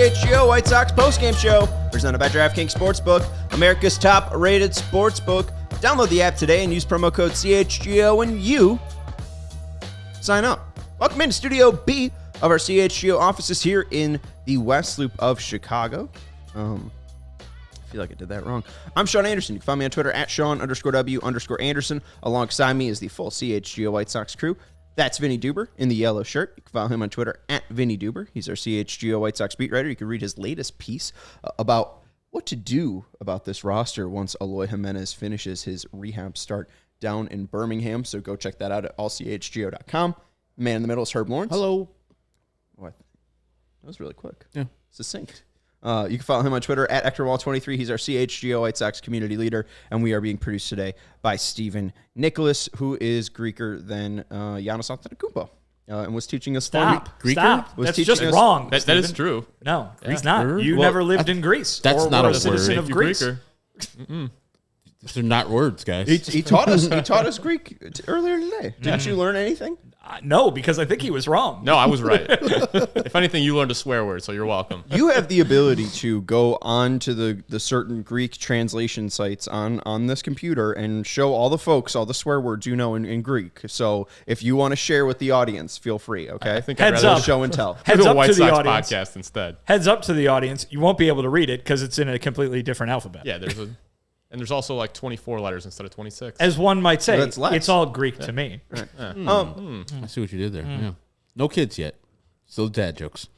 CHGO White Sox Post-Game Show, presented by DraftKings Sportsbook, America's top-rated sportsbook. Download the app today and use promo code CHGO when you sign up. Welcome into Studio B of our CHGO offices here in the West Loop of Chicago. I feel like I did that wrong. I'm Sean Anderson. You can find me on Twitter at Sean_W_Anderson. Alongside me is the full CHGO White Sox crew. That's Vinnie Duber in the yellow shirt. You can follow him on Twitter at Vinnie Duber. He's our CHGO White Sox beat writer. You can read his latest piece about what to do about this roster once Eloy Jimenez finishes his rehab start down in Birmingham. So go check that out at allchgo.com. Man in the middle is Herb Lawrence. Hello. What? That was really quick. Yeah. Succinct. You can follow him on Twitter at EctorWall23. He's our CHGO White Sox community leader, and we are being produced today by Stephen Nicholas, who is Greeker than Giannis Antetokounmpo, and was teaching us. Stop. That's just wrong. That is true. No, he's not. You never lived in Greece. That's or not were a citizen word. of Greece. They're not words, guys. He taught us Greek earlier today. Didn't you learn anything? No, because I think he was wrong. No, I was right. If anything, you learned a swear word, so you're welcome. You have the ability to go on to the certain Greek translation sites on this computer and show all the folks all the swear words you know in Greek. So if you want to share with the audience, feel free, okay? I think Heads I'd rather up. Show and tell. Heads do a up White to the Sox audience. podcast instead. Heads up to the audience. You won't be able to read it because it's in a completely different alphabet. Yeah, there's also like 24 letters instead of 26. As one might say, That's less. it's all Greek to me. I see what you did there. Yeah. No kids yet. Still dad jokes.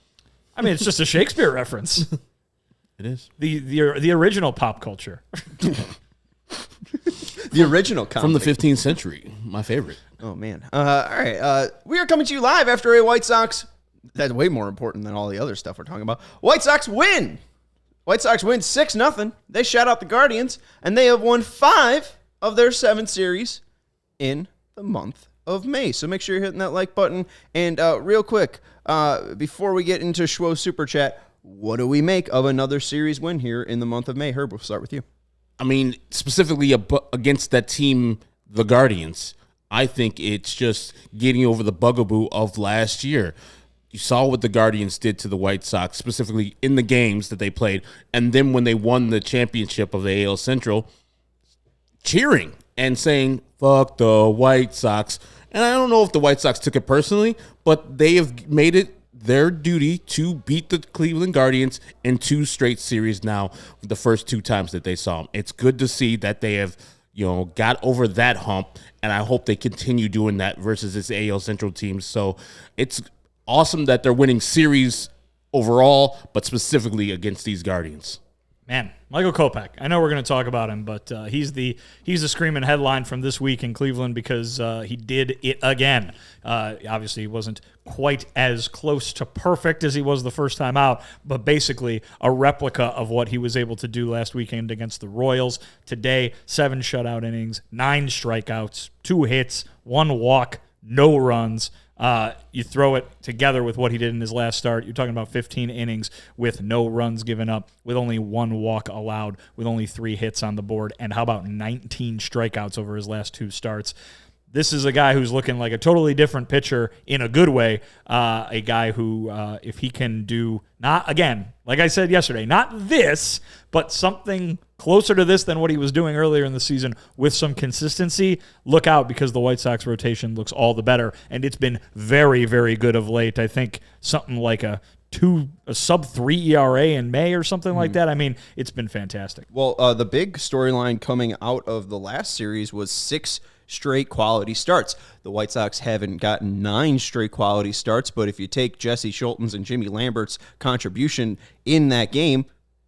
I mean, it's just a Shakespeare reference. It is. The original pop culture. The original comic. From the 15th century. My favorite. Oh, man. All right. We are coming to you live after a White Sox. That's way more important than all the other stuff we're talking about. White Sox win. White Sox win 6-0. They shut out the Guardians, and they have won 5 of their 7 series in the month of May. So make sure you're hitting that like button. And real quick, before we get into Schwo Super Chat, what do we make of another series win here in the month of May? Herb, we'll start with you. I mean, specifically against that team, the Guardians, I think it's just getting over the bugaboo of last year. You saw what the Guardians did to the White Sox, specifically in the games that they played, and then when they won the championship of the AL Central, cheering and saying, fuck the White Sox. And I don't know if the White Sox took it personally, but they have made it their duty to beat the Cleveland Guardians in 2 straight series now, the first 2 times that they saw them. It's good to see that they have got over that hump, and I hope they continue doing that versus this AL Central team. So it's awesome that they're winning series overall, but specifically against these Guardians. Man, Michael Kopech. I know we're going to talk about him, but he's the screaming headline from this week in Cleveland because he did it again. Obviously, he wasn't quite as close to perfect as he was the first time out, but basically a replica of what he was able to do last weekend against the Royals. Today, 7 shutout innings, 9 strikeouts, 2 hits, 1 walk, no runs. You throw it together with what he did in his last start. You're talking about 15 innings with no runs given up, with only 1 walk allowed, with only 3 hits on the board, and how about 19 strikeouts over his last 2 starts? This is a guy who's looking like a totally different pitcher in a good way. A guy who, if he can do, not, again, like I said yesterday, not this, but something closer to this than what he was doing earlier in the season with some consistency, look out because the White Sox rotation looks all the better, and it's been very, very good of late. I think something like a sub-3 ERA in May or something like that. I mean, it's been fantastic. Well, the big storyline coming out of the last series was 6 straight quality starts. The White Sox haven't gotten 9 straight quality starts, but if you take Jesse Schulten's and Jimmy Lambert's contribution in that game,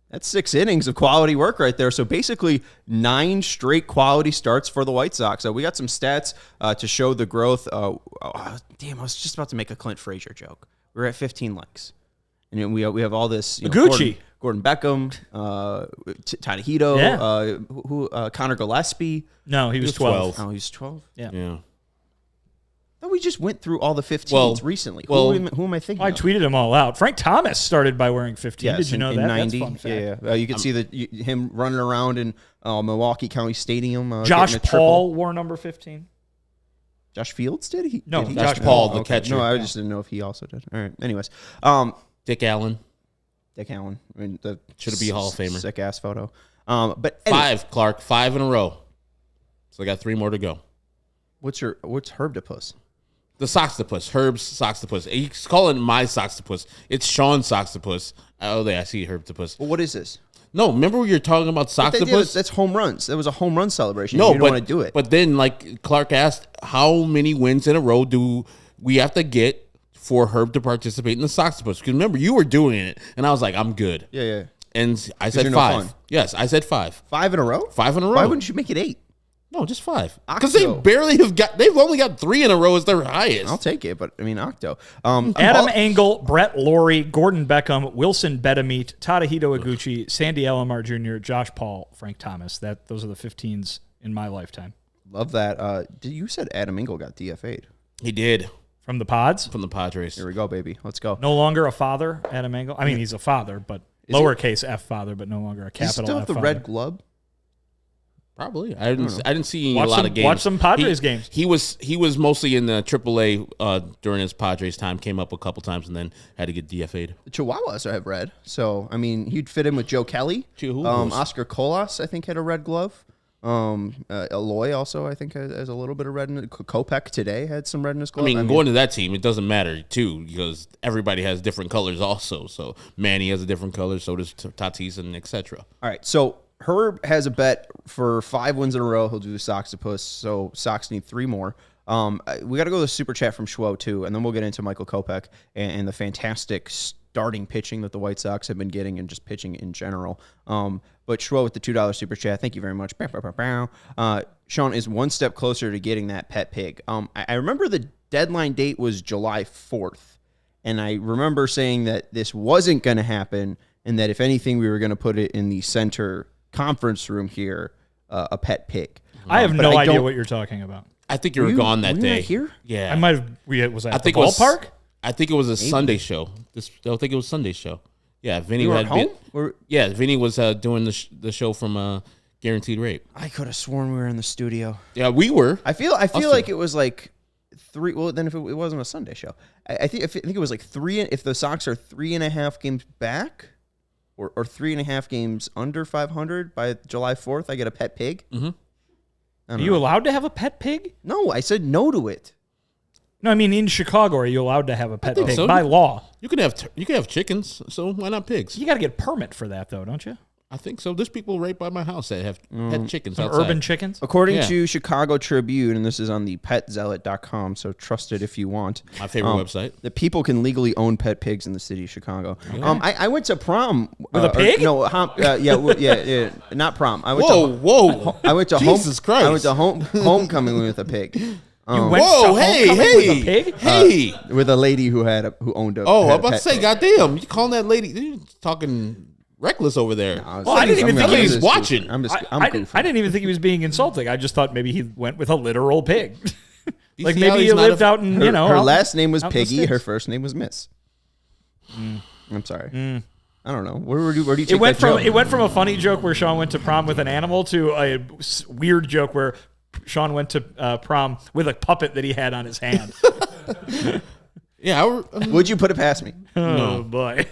that's 6 innings of quality work right there. So basically 9 straight quality starts for the White Sox. We got some stats to show the growth. Damn, I was just about to make a Clint Frazier joke. We're at 15 likes. And we have all this. Gucci. Gordon Beckham, Tanahito, Connor Gillespie. No, he was 12. Oh, he was 12? Yeah. But we just went through all the 15s recently. Who am I thinking I of? tweeted them all out. Frank Thomas started by wearing 15. Yes, Did you know in that? 90. That's fun fact. Yeah. You can see him running around in Milwaukee County Stadium. Josh Paul wore number 15. Josh Fields did? No, did he? Josh Paul, the catcher. No, I just didn't know if he also did. All right. Anyways. Dick Allen. Dick Allen. I mean, the Should be a Hall of Famer. Sick ass photo. But anyway, 5, Clark. 5 in a row. So I got 3 more to go. what's Herbdipus? The Soxtopus. Herb's Soxtopus. He's calling my Soxtopus. It's Sean's Soxtopus. Oh, there, I see Herbdipus. Well, what is this? No, remember we were talking about Soxtopus? That's home runs. That was a home run celebration. No, you don't want to do it. But then, like Clark asked, how many wins in a row do we have to get for Herb to participate in the Soxtopus? Because remember, you were doing it, and I was like, I'm good. Yeah. And I said you're 5. no fun. Yes, I said 5. 5 in a row? 5 in a row. Why wouldn't you make it 8? No, just 5. Because Octo. they've only got 3 in a row as their highest. I'll take it, but I mean, Octo. Adam Engel, Brett Laurie, Gordon Beckham, Wilson Betamete, Tadahito Iguchi, Sandy Alomar Jr., Josh Paul, Frank Thomas. Those are the 15s in my lifetime. Love that. You said Adam Engel got DFA'd. He did. From the Pods? From the Padres. Here we go, baby. Let's go. No longer a father, Adam Engel. I mean, he's a father, but lowercase f father, but no longer a Does he capital still F have the father. red glove? Probably. I didn't see Watch a lot some- of games. watch some Padres games. He was mostly in the AAA during his Padres time. Came up a couple times and then had to get DFA'd. The Chihuahuas have red. So, I mean, he'd fit in with Joe Kelly. Chihuahuas. Oscar Colas, I think, had a red glove. Eloy also, I think, has a little bit of red in it. Kopech today had some red in his glove. I mean, going to that team, it doesn't matter too because everybody has different colors also. So Manny has a different color, so does Tatis and etc. All right, so Herb has a bet for 5 wins in a row. He'll do the Soxtopus, so Sox need 3 more. We got to go to the super chat from Schwo too, and then we'll get into Michael Kopech and the fantastic starting pitching that the White Sox have been getting and just pitching in general. But Schwo with the $2 super chat, thank you very much. Sean is one step closer to getting that pet pig. I remember the deadline date was July 4th, and I remember saying that this wasn't going to happen, and that if anything, we were going to put it in the center conference room here, a pet pig. I have no idea what you're talking about. I think you were gone that were you day. not here? Yeah, I might have. Was that at the it was ballpark? I think it was a Sunday show. I think it was Sunday show. Yeah, Vinny You were had at home? been. Vinny was doing the show from Guaranteed Rate. I could have sworn we were in the studio. Yeah, we were. I feel like it was like 3. Well, then if it wasn't a Sunday show, I think it was like 3. If the Sox are 3.5 games back, or 3.5 games under 500 by July 4th, I get a pet pig. Mm-hmm. Are you allowed to have a pet pig? No, I said no to it. No, I mean in Chicago, are you allowed to have a pet think pig so. by law? You can have chickens, so why not pigs? You got to get permit for that, though, don't you? I think so. There's people right by my house that have pet chickens Some outside. urban chickens. According Yeah. to Chicago Tribune, and this is on the petzealot.com, so trust it if you want. My favorite website. The people can legally own pet pigs in the city of Chicago. I went to prom With a pig? Yeah, not prom. I went Whoa! I went to Jesus Christ. I went to homecoming with a pig. You went Whoa! to Hey! homecoming with a pig? Hey! With a lady who owned a. Oh, had I'm a about to pet say, pig. goddamn! You calling that lady? You're talking reckless over there. I didn't even think he was watching. I'm I goofing. didn't even think he was being insulting. I just thought maybe he went with a literal pig. Like see how maybe he's he not lived a- out in, Her, her out- last name was out in the Piggy. sticks. Her first name was Miss. I'm sorry. I don't know. Where do you take It went that from joke? a funny joke where Sean went to prom with an animal to a weird joke where Sean went to prom with a puppet that he had on his hand. Yeah, Would you put it past me? Oh boy!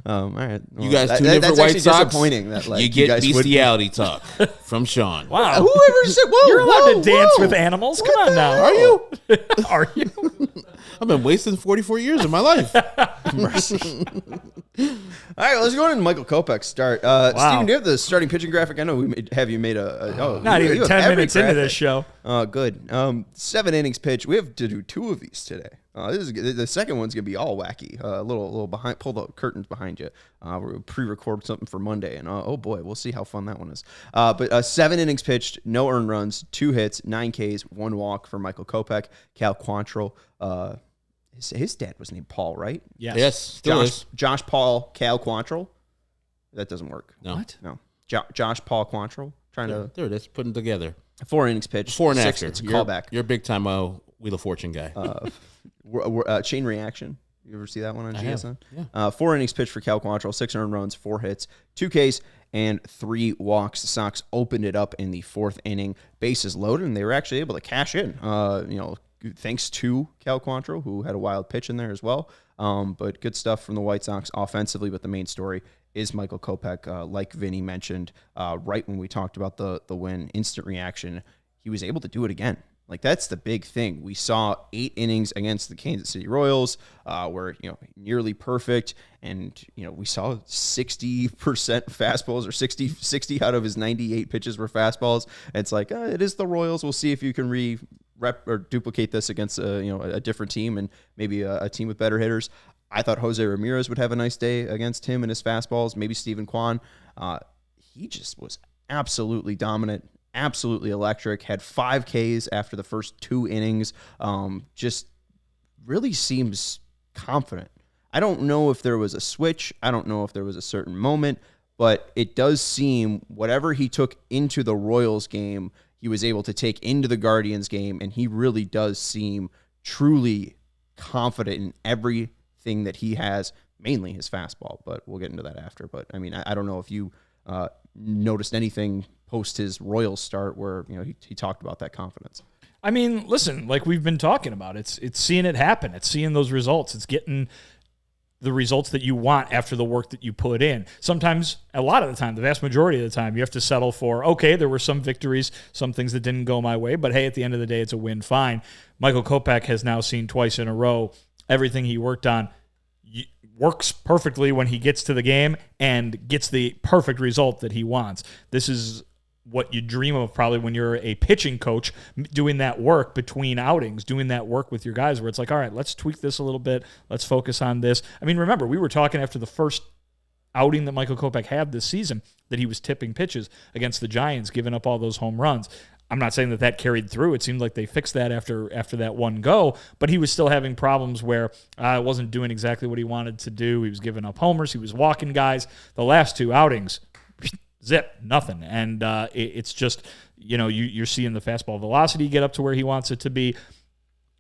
All right. Well, you guys tune in for that's White actually Sox. disappointing. That like You get guys would- bestiality talk from Sean. Wow, Whoever said, "Whoa, you're allowed whoa, to dance whoa." with animals. Come on now. Are you? Are you? I've been wasting 44 years of my life. All right, let's go into Michael Kopech's start. Steven, do you have the starting pitching graphic? I know you made a Not even you have 10 every minutes into graphic. this show. Good. 7 innings pitch. We have to do 2 of these today. This is the second one's gonna be all wacky. A little behind. Pull the curtains behind you. We'll pre-record something for Monday, and oh boy, we'll see how fun that one is. But 7 innings pitched, no earned runs, 2 hits, 9 Ks, 1 walk for Michael Kopech. Cal Quantrill. His dad was named Paul, right? Yes, still is. Josh Paul Cal Quantrill. That doesn't work. No. What? No. Josh Paul Quantrill. Trying to There it is, putting together. 4 innings pitched. Before and 6, after. It's a You're- callback. You're a big time Wheel of Fortune guy. Chain reaction. You ever see that one on I have, GSN? yeah. 4 innings pitched for Cal Quantrill, 6 earned runs, 4 hits, 2 Ks, and 3 walks. The Sox opened it up in the 4th inning. Bases loaded, and they were actually able to cash in. thanks to Cal Quantrill, who had a wild pitch in there as well. But good stuff from the White Sox offensively. But the main story is Michael Kopech, like Vinny mentioned, right when we talked about the win, instant reaction. He was able to do it again. Like, that's the big thing. We saw 8 innings against the Kansas City Royals, where, nearly perfect. And, we saw 60% fastballs, or 60 out of his 98 pitches were fastballs. And it's like, it is the Royals. We'll see if you can rep or duplicate this against a different team, and maybe a team with better hitters. I thought Jose Ramirez would have a nice day against him and his fastballs. Maybe Stephen Kwan. He just was absolutely dominant. Absolutely electric, had 5 Ks after the first 2 innings. Just really seems confident. I don't know if there was a switch. I don't know if there was a certain moment, but it does seem whatever he took into the Royals game, he was able to take into the Guardians game, and he really does seem truly confident in everything that he has, mainly his fastball, but we'll get into that after. But, I don't know if you noticed anything post his Royals start where he talked about that confidence. Listen, like we've been talking about, it's seeing it happen. It's seeing those results. It's getting the results that you want after the work that you put in. Sometimes, a lot of the time, the vast majority of the time, you have to settle for, okay, there were some victories, some things that didn't go my way, but hey, at the end of the day, it's a win, fine. Michael Kopech has now seen twice in a row everything he worked on works perfectly when he gets to the game and gets the perfect result that he wants. This is what you dream of probably when you're a pitching coach, doing that work between outings, doing that work with your guys where it's like, all right, let's tweak this a little bit. Let's focus on this. Remember, we were talking after the first outing that Michael Kopech had this season that he was tipping pitches against the Giants, giving up all those home runs. I'm not saying that carried through. It seemed like they fixed that after that one go, but he was still having problems where wasn't doing exactly what he wanted to do. He was giving up homers. He was walking guys. The last 2 outings, zip, nothing. And it's just, you're seeing the fastball velocity get up to where he wants it to be.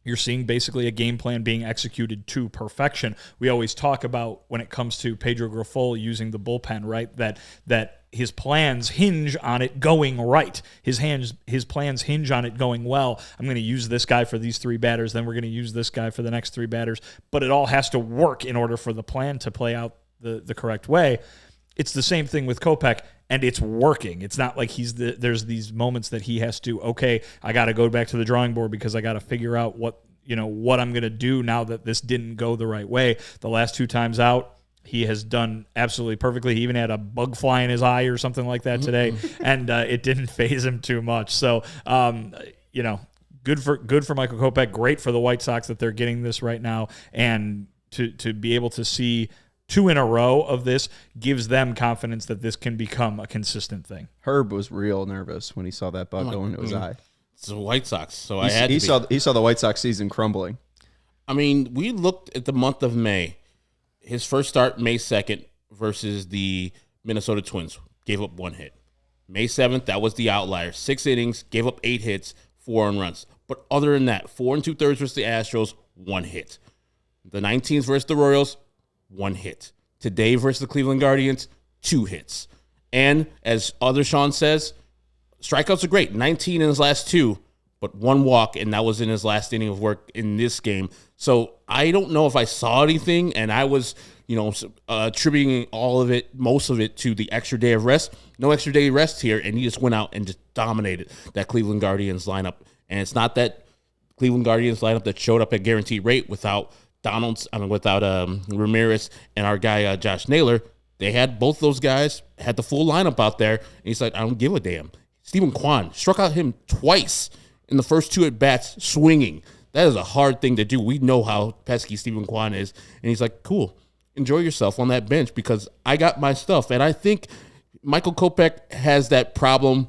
You're seeing basically a game plan being executed to perfection. We always talk about when it comes to Pedro Grifol using the bullpen, right, that his plans hinge on it going right. His plans hinge on it going well. I'm going to use this guy for these 3 batters, then we're going to use this guy for the next 3 batters. But it all has to work in order for the plan to play out the correct way. It's the same thing with Kopech, and it's working. It's not like there's these moments that he has to, okay, I got to go back to the drawing board because I got to figure out what I'm going to do now that this didn't go the right way. The last 2 times out, he has done absolutely perfectly. He even had a bug fly in his eye or something like that today, and it didn't faze him too much. So, good for Michael Kopech. Great for the White Sox that they're getting this right now, and to be able to see 2 in a row of this gives them confidence that this can become a consistent thing. Herb was real nervous when he saw that bug go into his eye. It's the White Sox, so he saw the White Sox season crumbling. We looked at the month of May. His first start, May 2nd, versus the Minnesota Twins, gave up 1 hit. May 7th, that was the outlier. 6 innings, gave up 8 hits, 4 earned runs. But other than that, 4 2/3 versus the Astros, 1 hit. The 19th versus the Royals, 1 hit. Today versus the Cleveland Guardians, 2 hits. And as other Sean says, strikeouts are great. 19 in his last 2, but 1 walk, and that was in his last inning of work in this game. So I don't know if I saw anything, and I was, attributing most of it to the extra day of rest. No extra day of rest here, and he just went out and just dominated that Cleveland Guardians lineup. And it's not that Cleveland Guardians lineup that showed up at guaranteed rate without Ramirez and our guy Josh Naylor. They had both those guys, had the full lineup out there, and he's like, I don't give a damn. Stephen Kwan struck out him twice in the first 2 at-bats swinging. That is a hard thing to do. We know how pesky Stephen Kwan is. And he's like, cool, enjoy yourself on that bench because I got my stuff. And I think Michael Kopech has that problem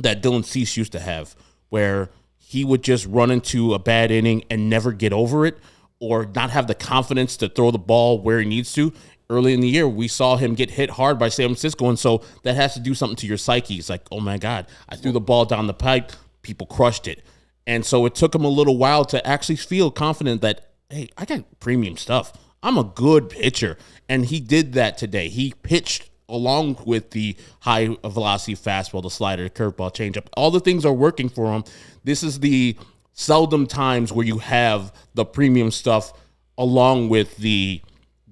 that Dylan Cease used to have where he would just run into a bad inning and never get over it or not have the confidence to throw the ball where he needs to. Early in the year, we saw him get hit hard by San Francisco, and so that has to do something to your psyche. It's like, oh, my God, I threw the ball down the pipe. People crushed it. And so it took him a little while to actually feel confident that, hey, I got premium stuff. I'm a good pitcher. And he did that today. He pitched along with the high velocity fastball, the slider, curveball, changeup. All the things are working for him. This is the seldom times where you have the premium stuff along with the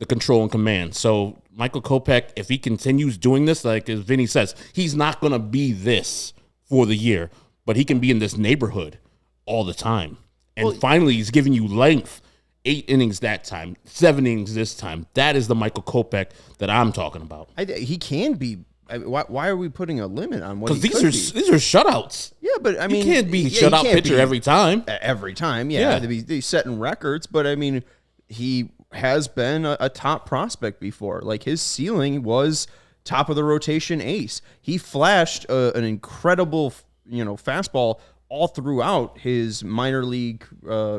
control and command. So Michael Kopech, if he continues doing this, like as Vinny says, he's not going to be this for the year, but he can be in this neighborhood all the time. And finally, he's giving you length. 8 innings that time, 7 innings this time. That is the Michael Kopech that I'm talking about. He can be. Why are we putting a limit on what? Because these are shutouts. Yeah, but I mean, he can't be shutout pitcher every time. Every time, yeah. He's setting records, but I mean, he has been a top prospect before. Like his ceiling was top of the rotation ace. He flashed an incredible, fastball all throughout his minor league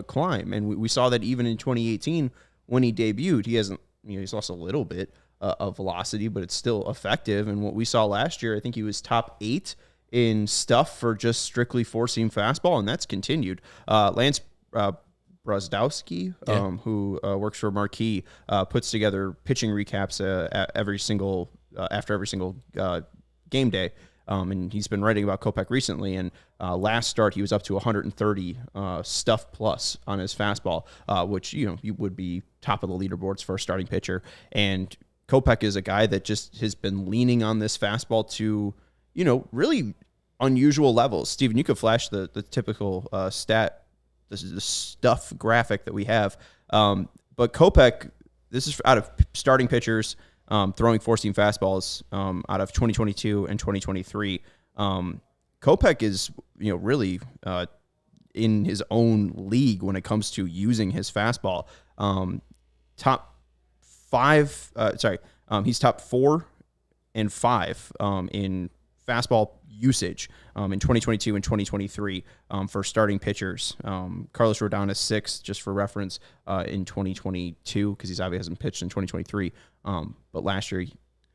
climb, and we saw that even in 2018 when he debuted. He hasn't, he's lost a little bit of velocity, but it's still effective. And what we saw last year, I think he was top 8 in stuff for just strictly four-seam fastball, and that's continued. Lance Brozdowski, who works for Marquee, puts together pitching recaps after every single game day. And he's been writing about Kopech recently, and last start he was up to 130 stuff plus on his fastball, which you would be top of the leaderboards for a starting pitcher. And Kopech is a guy that just has been leaning on this fastball to, really unusual levels. Steven, you could flash the typical stat, the stuff graphic that we have. But Kopech, this is out of starting pitchers throwing four-seam fastballs out of 2022 and 2023. Kopech is, really in his own league when it comes to using his fastball. He's top 4 and 5 in fastball usage in 2022 and 2023 for starting pitchers. Carlos Rodon is 6th, just for reference, in 2022, because he's obviously hasn't pitched in 2023. But last year,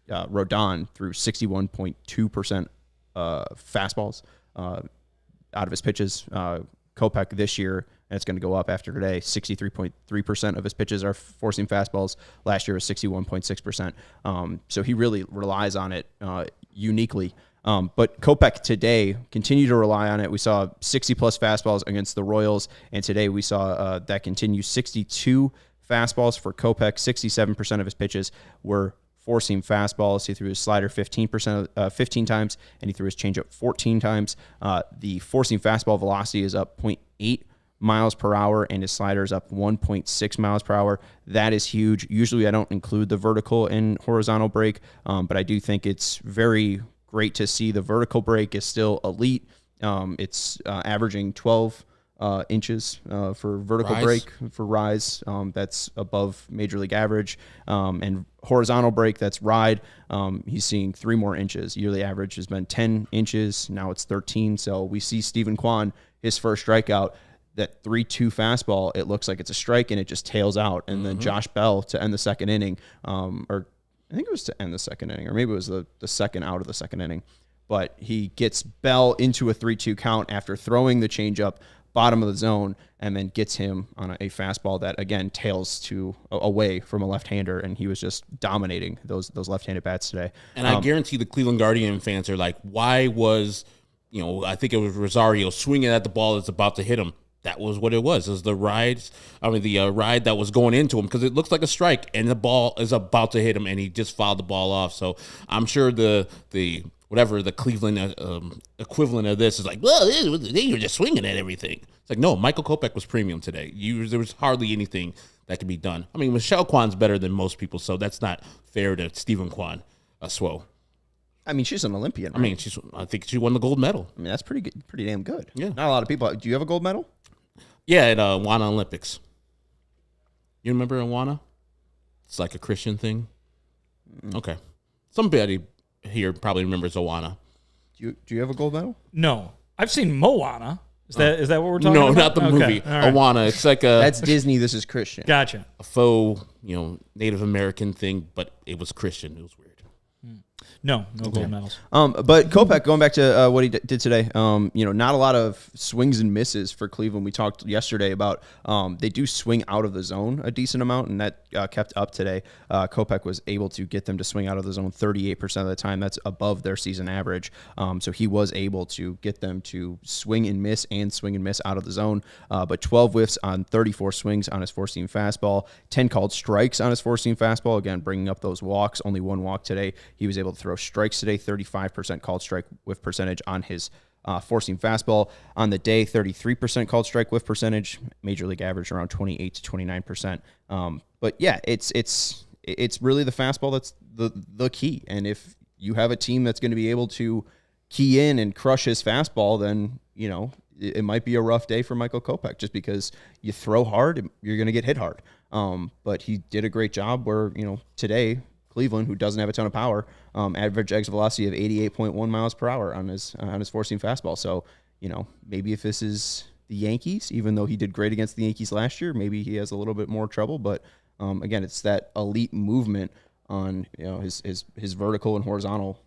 Rodon threw 61.2% fastballs out of his pitches. Kopech this year, and it's going to go up after today, 63.3% of his pitches are four-seam fastballs. Last year was 61.6%. So he really relies on it uniquely. But Kopech today continued to rely on it. We saw 60-plus fastballs against the Royals, and today we saw that continue. 62 fastballs for Kopech. 67% of his pitches were four-seam fastballs. He threw his slider 15 times, and he threw his changeup 14 times. The four-seam fastball velocity is up 0.8 miles per hour, and his slider is up 1.6 miles per hour. That is huge. Usually I don't include the vertical and horizontal break, but I do think it's very great to see the vertical break is still elite. It's averaging 12 inches for vertical break for rise. That's above major league average. And horizontal break, that's ride. He's seeing 3 more inches. Yearly average has been 10 inches. Now it's 13. So we see Stephen Kwan, his first strikeout, that 3-2 fastball. It looks like it's a strike and it just tails out. And then Josh Bell to end the second inning, or I think it was to end the second inning, or maybe it was the second out of the second inning. But he gets Bell into a 3-2 count after throwing the changeup bottom of the zone, and then gets him on a fastball that, again, tails away from a left-hander, and he was just dominating those left-handed bats today. And I guarantee the Cleveland Guardian fans are like, why was, I think it was Rosario swinging at the ball that's about to hit him. That was what it was. It was the ride that was going into him, because it looks like a strike, and the ball is about to hit him, and he just fouled the ball off. So I'm sure the whatever the Cleveland equivalent of this is like, well, they were just swinging at everything. It's like, no, Michael Kopech was premium today. There was hardly anything that could be done. I mean, Michelle Kwan's better than most people, so that's not fair to Stephen Kwan. Swow. I mean, she's an Olympian, right? I mean, I think she won the gold medal. I mean, that's pretty good, pretty damn good. Yeah. Not a lot of people. Do you have a gold medal? Yeah, at Awana Olympics. You remember Awana? It's like a Christian thing. Okay. Somebody here probably remembers Awana. Do you have a gold medal? No. I've seen Moana. Is that what we're talking about? No, not the movie. Right. Awana. It's like that's Disney. This is Christian. Gotcha. A faux, Native American thing, but it was Christian. It was weird. No gold medals. But Kopech, going back to what he did today, not a lot of swings and misses for Cleveland. We talked yesterday about they do swing out of the zone a decent amount, and that kept up today. Kopech was able to get them to swing out of the zone 38% of the time. That's above their season average. So he was able to get them to swing and miss out of the zone. But 12 whiffs on 34 swings on his four-seam fastball, 10 called strikes on his four-seam fastball. Again, bringing up those walks, only one walk today. He was able to throw strikes today, 35% called strike whiff percentage on his four-seam fastball. On the day, 33% called strike whiff percentage. Major league average around 28 to 29%. But yeah, it's really the fastball that's the key. And if you have a team that's going to be able to key in and crush his fastball, then it might be a rough day for Michael Kopech, just because you throw hard, you're going to get hit hard. But he did a great job where, today, Cleveland, who doesn't have a ton of power, average exit velocity of 88.1 miles per hour on his four-seam fastball. So, maybe if this is the Yankees, even though he did great against the Yankees last year, maybe he has a little bit more trouble. But again, it's that elite movement on his vertical and horizontal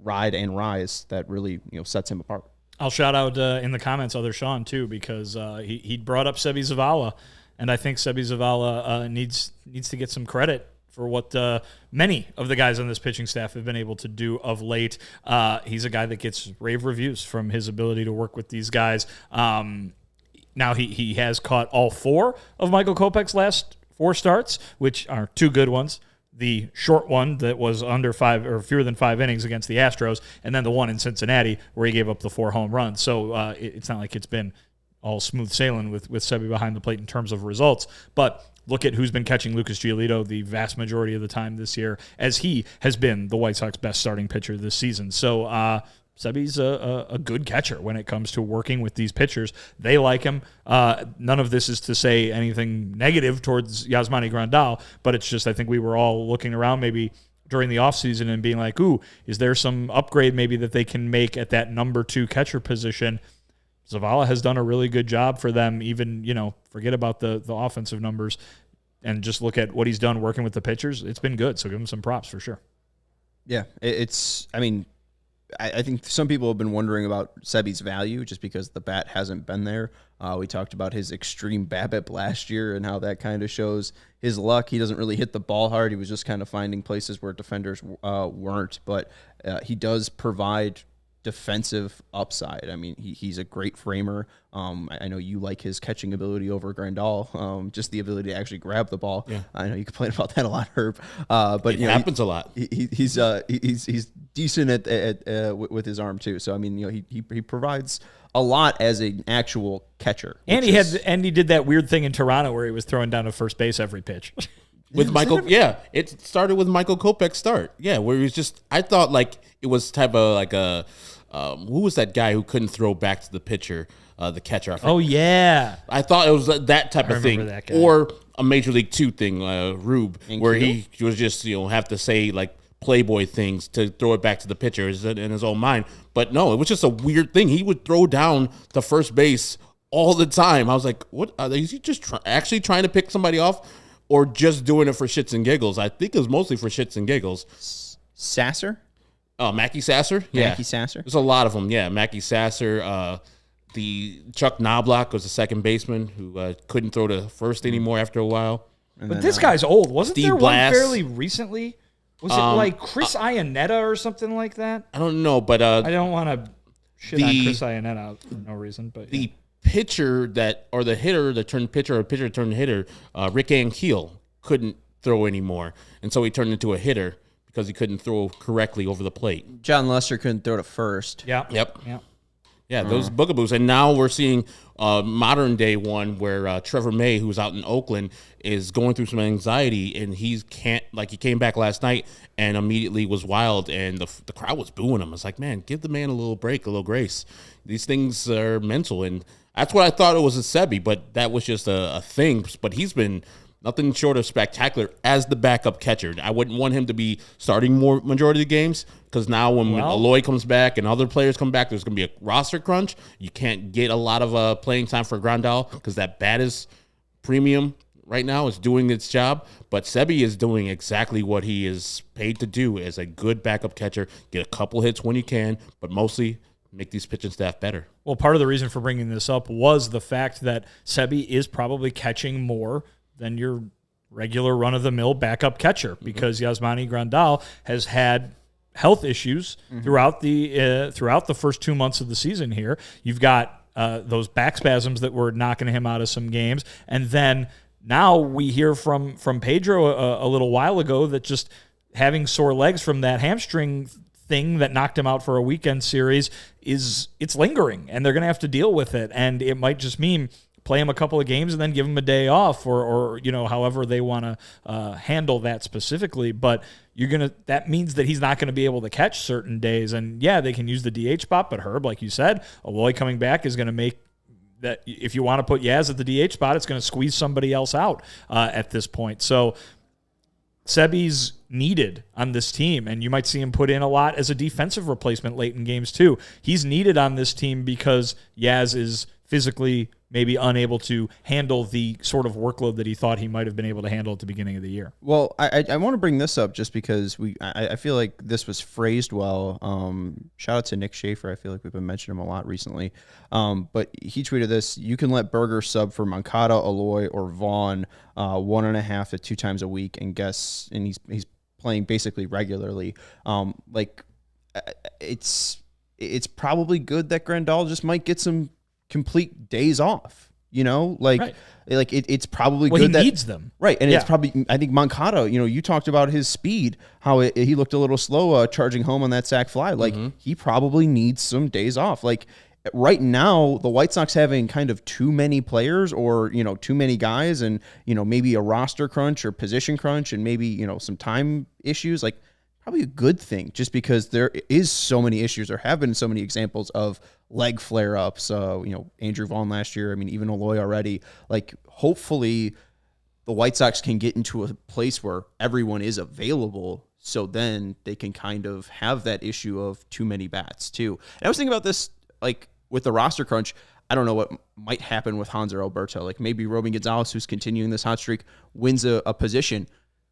ride and rise that really sets him apart. I'll shout out in the comments other Sean too, because he brought up Seby Zavala, and I think Seby Zavala needs to get some credit for what many of the guys on this pitching staff have been able to do of late. He's a guy that gets rave reviews from his ability to work with these guys. Now he has caught all four of Michael Kopech's last four starts, which are two good ones. The short one that was under five or fewer than 5 innings against the Astros, and then the one in Cincinnati where he gave up the 4 home runs. So it's not like it's been all smooth sailing with Seby behind the plate in terms of results. But look at who's been catching Lucas Giolito the vast majority of the time this year, as he has been the White Sox best starting pitcher this season. So Seby's a good catcher when it comes to working with these pitchers. They like him. None of this is to say anything negative towards Yasmani Grandal, but it's just I think we were all looking around maybe during the offseason and being like, ooh, is there some upgrade maybe that they can make at that number 2 catcher position? Zavala has done a really good job for them, even, forget about the offensive numbers and just look at what he's done working with the pitchers. It's been good, so give him some props for sure. Yeah, I think some people have been wondering about Seby's value just because the bat hasn't been there. We talked about his extreme BABIP last year and how that kind of shows his luck. He doesn't really hit the ball hard. He was just kind of finding places where defenders weren't. But he does provide defensive upside. I mean, he's a great framer. I know you like his catching ability over Grandal, just the ability to actually grab the ball. Yeah. I know you complain about that a lot, Herb. But it happens a lot. He's decent at with his arm too. So I mean, he provides a lot as an actual catcher. And he did that weird thing in Toronto where he was throwing down to first base every pitch. With Michael, it started with Michael Kopech's start. Yeah, where he was just, I thought like it was type of like a, who was that guy who couldn't throw back to the pitcher, the catcher? Oh, yeah. I thought it was that type of thing. Or a Major League 2 thing, Rube, where he was just, have to say like Playboy things to throw it back to the pitcher in his own mind. But no, it was just a weird thing. He would throw down to first base all the time. I was like, what? Is he just actually trying to pick somebody off? Or just doing it for shits and giggles? I think it was mostly for shits and giggles. Sasser? Oh, Mackie Sasser? Yeah. Mackie Sasser? There's a lot of them, yeah. Mackie Sasser. The Chuck Knobloch was the second baseman who couldn't throw to first anymore after a while. But this guy's old. Wasn't Steve there Blass. One fairly recently? Was it like Chris Iannetta or something like that? I don't know, but... I don't want to shit on Chris Iannetta for no reason, but... The pitcher the hitter that turned pitcher or pitcher turned hitter, Rick Ankiel, couldn't throw anymore. And so he turned into a hitter because he couldn't throw correctly over the plate. John Lester couldn't throw to first. Yep. Yeah, those bugaboos. And now we're seeing modern day one where Trevor May, who's out in Oakland, is going through some anxiety, and he came back last night and immediately was wild, and the crowd was booing him. It's like, man, give the man a little break, a little grace. These things are mental, and that's what I thought it was a Seby, but that was just a thing. But he's been nothing short of spectacular as the backup catcher. I wouldn't want him to be starting more majority of the games because now when Eloy comes back and other players come back, there's going to be a roster crunch. You can't get a lot of playing time for Grandal because that bat is premium. right now is doing its job, but Seby is doing exactly what he is paid to do as a good backup catcher. Get a couple hits when you can, but mostly make these pitching staff better. Well, part of the reason for bringing this up was the fact that Seby is probably catching more than your regular run-of-the-mill backup catcher because Yasmani Grandal has had health issues throughout the first 2 months of the season here. You've got those back spasms that were knocking him out of some games, and then now we hear from Pedro a little while ago that just having sore legs from that hamstring thing that knocked him out for a weekend series it's lingering, and they're going to have to deal with it, and it might just mean play him a couple of games and then give him a day off or however they want to handle that specifically. But that means that he's not going to be able to catch certain days. And yeah, they can use the DH spot, but Herb, like you said, Eloy coming back is going to make that. If you want to put Yaz at the DH spot, it's going to squeeze somebody else out at this point. So Seby's needed on this team, and you might see him put in a lot as a defensive replacement late in games too. He's needed on this team because Yaz is physically maybe unable to handle the sort of workload that he thought he might have been able to handle at the beginning of the year. Well, I want to bring this up just because I feel like this was phrased well. Shout out to Nick Schaefer. I feel like we've been mentioning him a lot recently. But he tweeted this: you can let Berger sub for Moncada, Eloy, or Vaughn 1.5 to 2 times a week, and he's playing basically regularly. It's probably good that Grandal just might get some complete days off, right. It's probably good he that needs them, right? And it's probably, I think Moncada, you talked about his speed, how he looked a little slow charging home on that sac fly. He probably needs some days off. Right now, the White Sox having kind of too many players or too many guys, and maybe a roster crunch or position crunch, and maybe some time issues. Probably a good thing, just because there is so many issues. There have been so many examples of leg flare-ups. Andrew Vaughn last year. I mean, even Eloy already. Hopefully, the White Sox can get into a place where everyone is available, so then they can kind of have that issue of too many bats too. And I was thinking about this, with the roster crunch. I don't know what might happen with Hanser Alberto. Maybe Romy Gonzalez, who's continuing this hot streak, wins a position.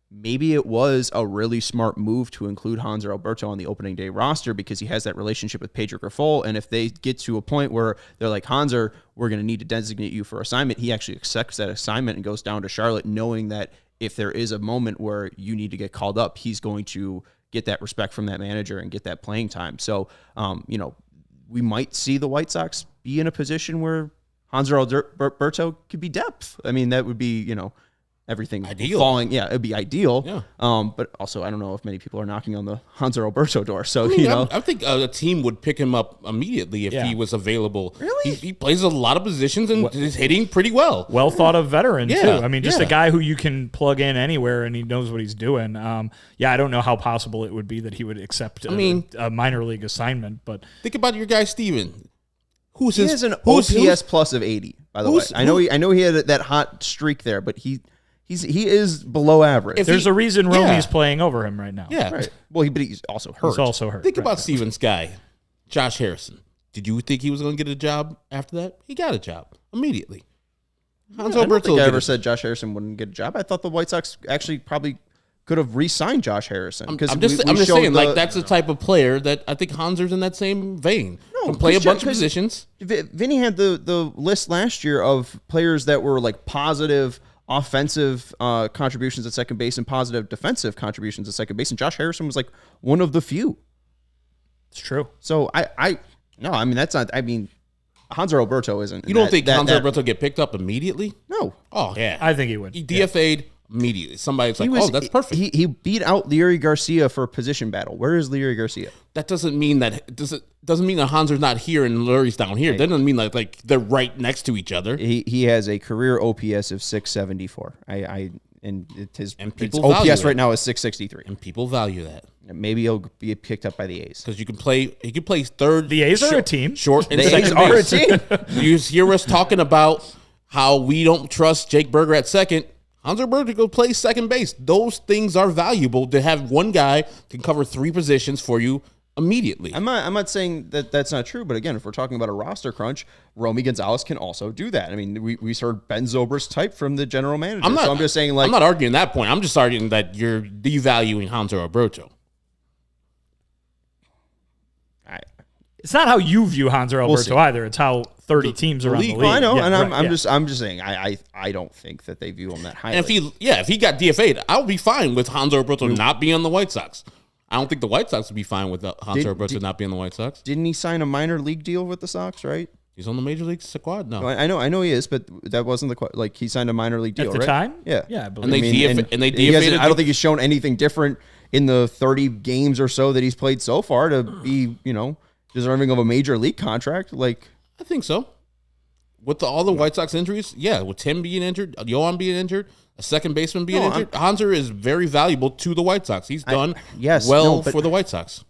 Maybe it was a really smart move to include Hanser Alberto on the opening day roster because he has that relationship with Pedro Grifol. And if they get to a point where they're like, Hanser, we're going to need to designate you for assignment, he actually accepts that assignment and goes down to Charlotte, knowing that if there is a moment where you need to get called up, he's going to get that respect from that manager and get that playing time. So, we might see the White Sox be in a position where Hanser Alberto could be depth. I mean, that would be, everything ideal. Falling. Yeah, it'd be ideal. Yeah. But also, I don't know if many people are knocking on the Hanser Alberto door. So, I think a team would pick him up immediately if he was available. Really? He plays a lot of positions and is hitting pretty well. Well thought of veteran, too. I mean, just a guy who you can plug in anywhere and he knows what he's doing. I don't know how possible it would be that he would accept a minor league assignment. But think about your guy, Steven. He has an OPS plus of 80, by the way. I know he had that hot streak there, but he is below average. There's a reason Romy's playing over him right now. Yeah. Right. Well, but he's also hurt. He's also hurt. Think about Steven's guy, Josh Harrison. Did you think he was going to get a job after that? He got a job immediately. I don't think I ever said Josh Harrison wouldn't get a job. I thought the White Sox actually probably could have re-signed Josh Harrison. I'm just saying, that's the type of player that I think Hanser's in that same vein. Can play a bunch of positions. Vinny had the list last year of players that were positive offensive contributions at second base and positive defensive contributions at second base, and Josh Harrison was one of the few. It's true. So that's not. I mean, Hanser Alberto isn't. You don't think Hanser Alberto get picked up immediately? No. Oh yeah, I think he would. He DFA'd immediately. Somebody's that's perfect. He beat out Leury Garcia for a position battle. Where is Leury Garcia? That doesn't mean that Hanser's not here and Leury's down here. That doesn't mean like they're right next to each other. He has a career OPS of 674. His OPS right now is 663. And people value that. Maybe he'll be picked up by the A's because he can play third. The A's are a team. Short and the second A's base. are a team. You hear us talking about how we don't trust Jake Berger at second. Hanser Berger go play second base. Those things are valuable to have one guy can cover 3 positions for you immediately. I'm not saying that that's not true, but again, if we're talking about a roster crunch, Romy Gonzalez can also do that. I mean, we heard Ben Zobrist's type from the general manager. So I'm just saying, like, I'm not arguing that point. I'm just arguing that you're devaluing Hanser Alberto. It's not how you view Hanser Alberto either. It's how 30 teams around the league. Well, I know, Yeah, and right, I'm just saying I don't think that they view him that highly. And if he got DFA'd, I would be fine with Hanser Alberto not being on the White Sox. I don't think the White Sox would be fine with Hanser Alberto not being on the White Sox. Didn't he sign a minor league deal with the Sox, right? He's on the Major League squad now. I know he is, but that wasn't like he signed a minor league deal, At the right? time? Yeah. Yeah, I And believe. they he hasn't- DFA'd. I don't think he's shown anything different in the 30 games or so that he's played so far to be, deserving of a major league contract. Like, I think so. With all the White Sox injuries, yeah, with Tim being injured, Yohan being injured, a second baseman being injured, Hanser is very valuable to the White Sox. He's done for the White Sox.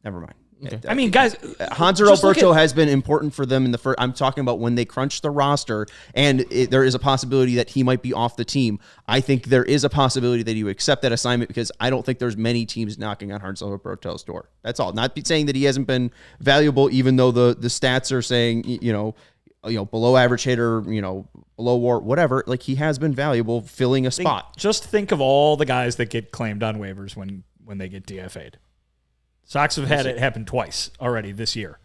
Never mind. Okay. I mean, guys, Hanser Alberto has been important for them in the first. I'm talking about when they crunch the roster, and there is a possibility that he might be off the team. I think there is a possibility that he would accept that assignment because I don't think there's many teams knocking on Hanser Alberto's door. That's all. Not saying that he hasn't been valuable, even though the stats are saying below average hitter, below WAR, whatever. Like, he has been valuable filling a spot. Just think of all the guys that get claimed on waivers when they get DFA'd. Sox have had it happen twice already this year.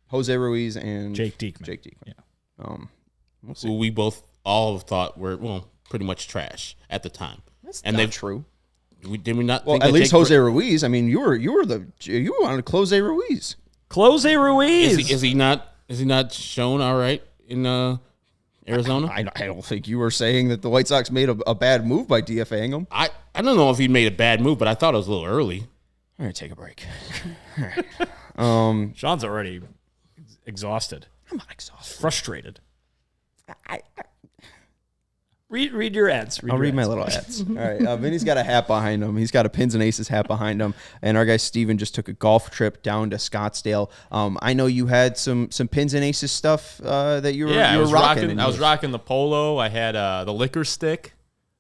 Jose Ruiz and Jake Diekman. Yeah. We'll see. Who we both all thought were pretty much trash at the time. That's not true. Did we not? Well, think at that least Jake Jose Ruiz. I mean, you wanted Jose Ruiz. Jose Ruiz. Is he not shown all right in Arizona? I don't think you were saying that the White Sox made a bad move by DFAing him. I don't know if he made a bad move, but I thought it was a little early. All right, take a break. All right. Sean's already exhausted. I'm not exhausted. Frustrated. Read your ads. I'll read my little ads. All right. Vinny's got a hat behind him. He's got a Pins and Aces hat behind him. And our guy Steven just took a golf trip down to Scottsdale. I know you had some Pins and Aces stuff that you were rocking. I was rocking the polo. I had the liquor stick.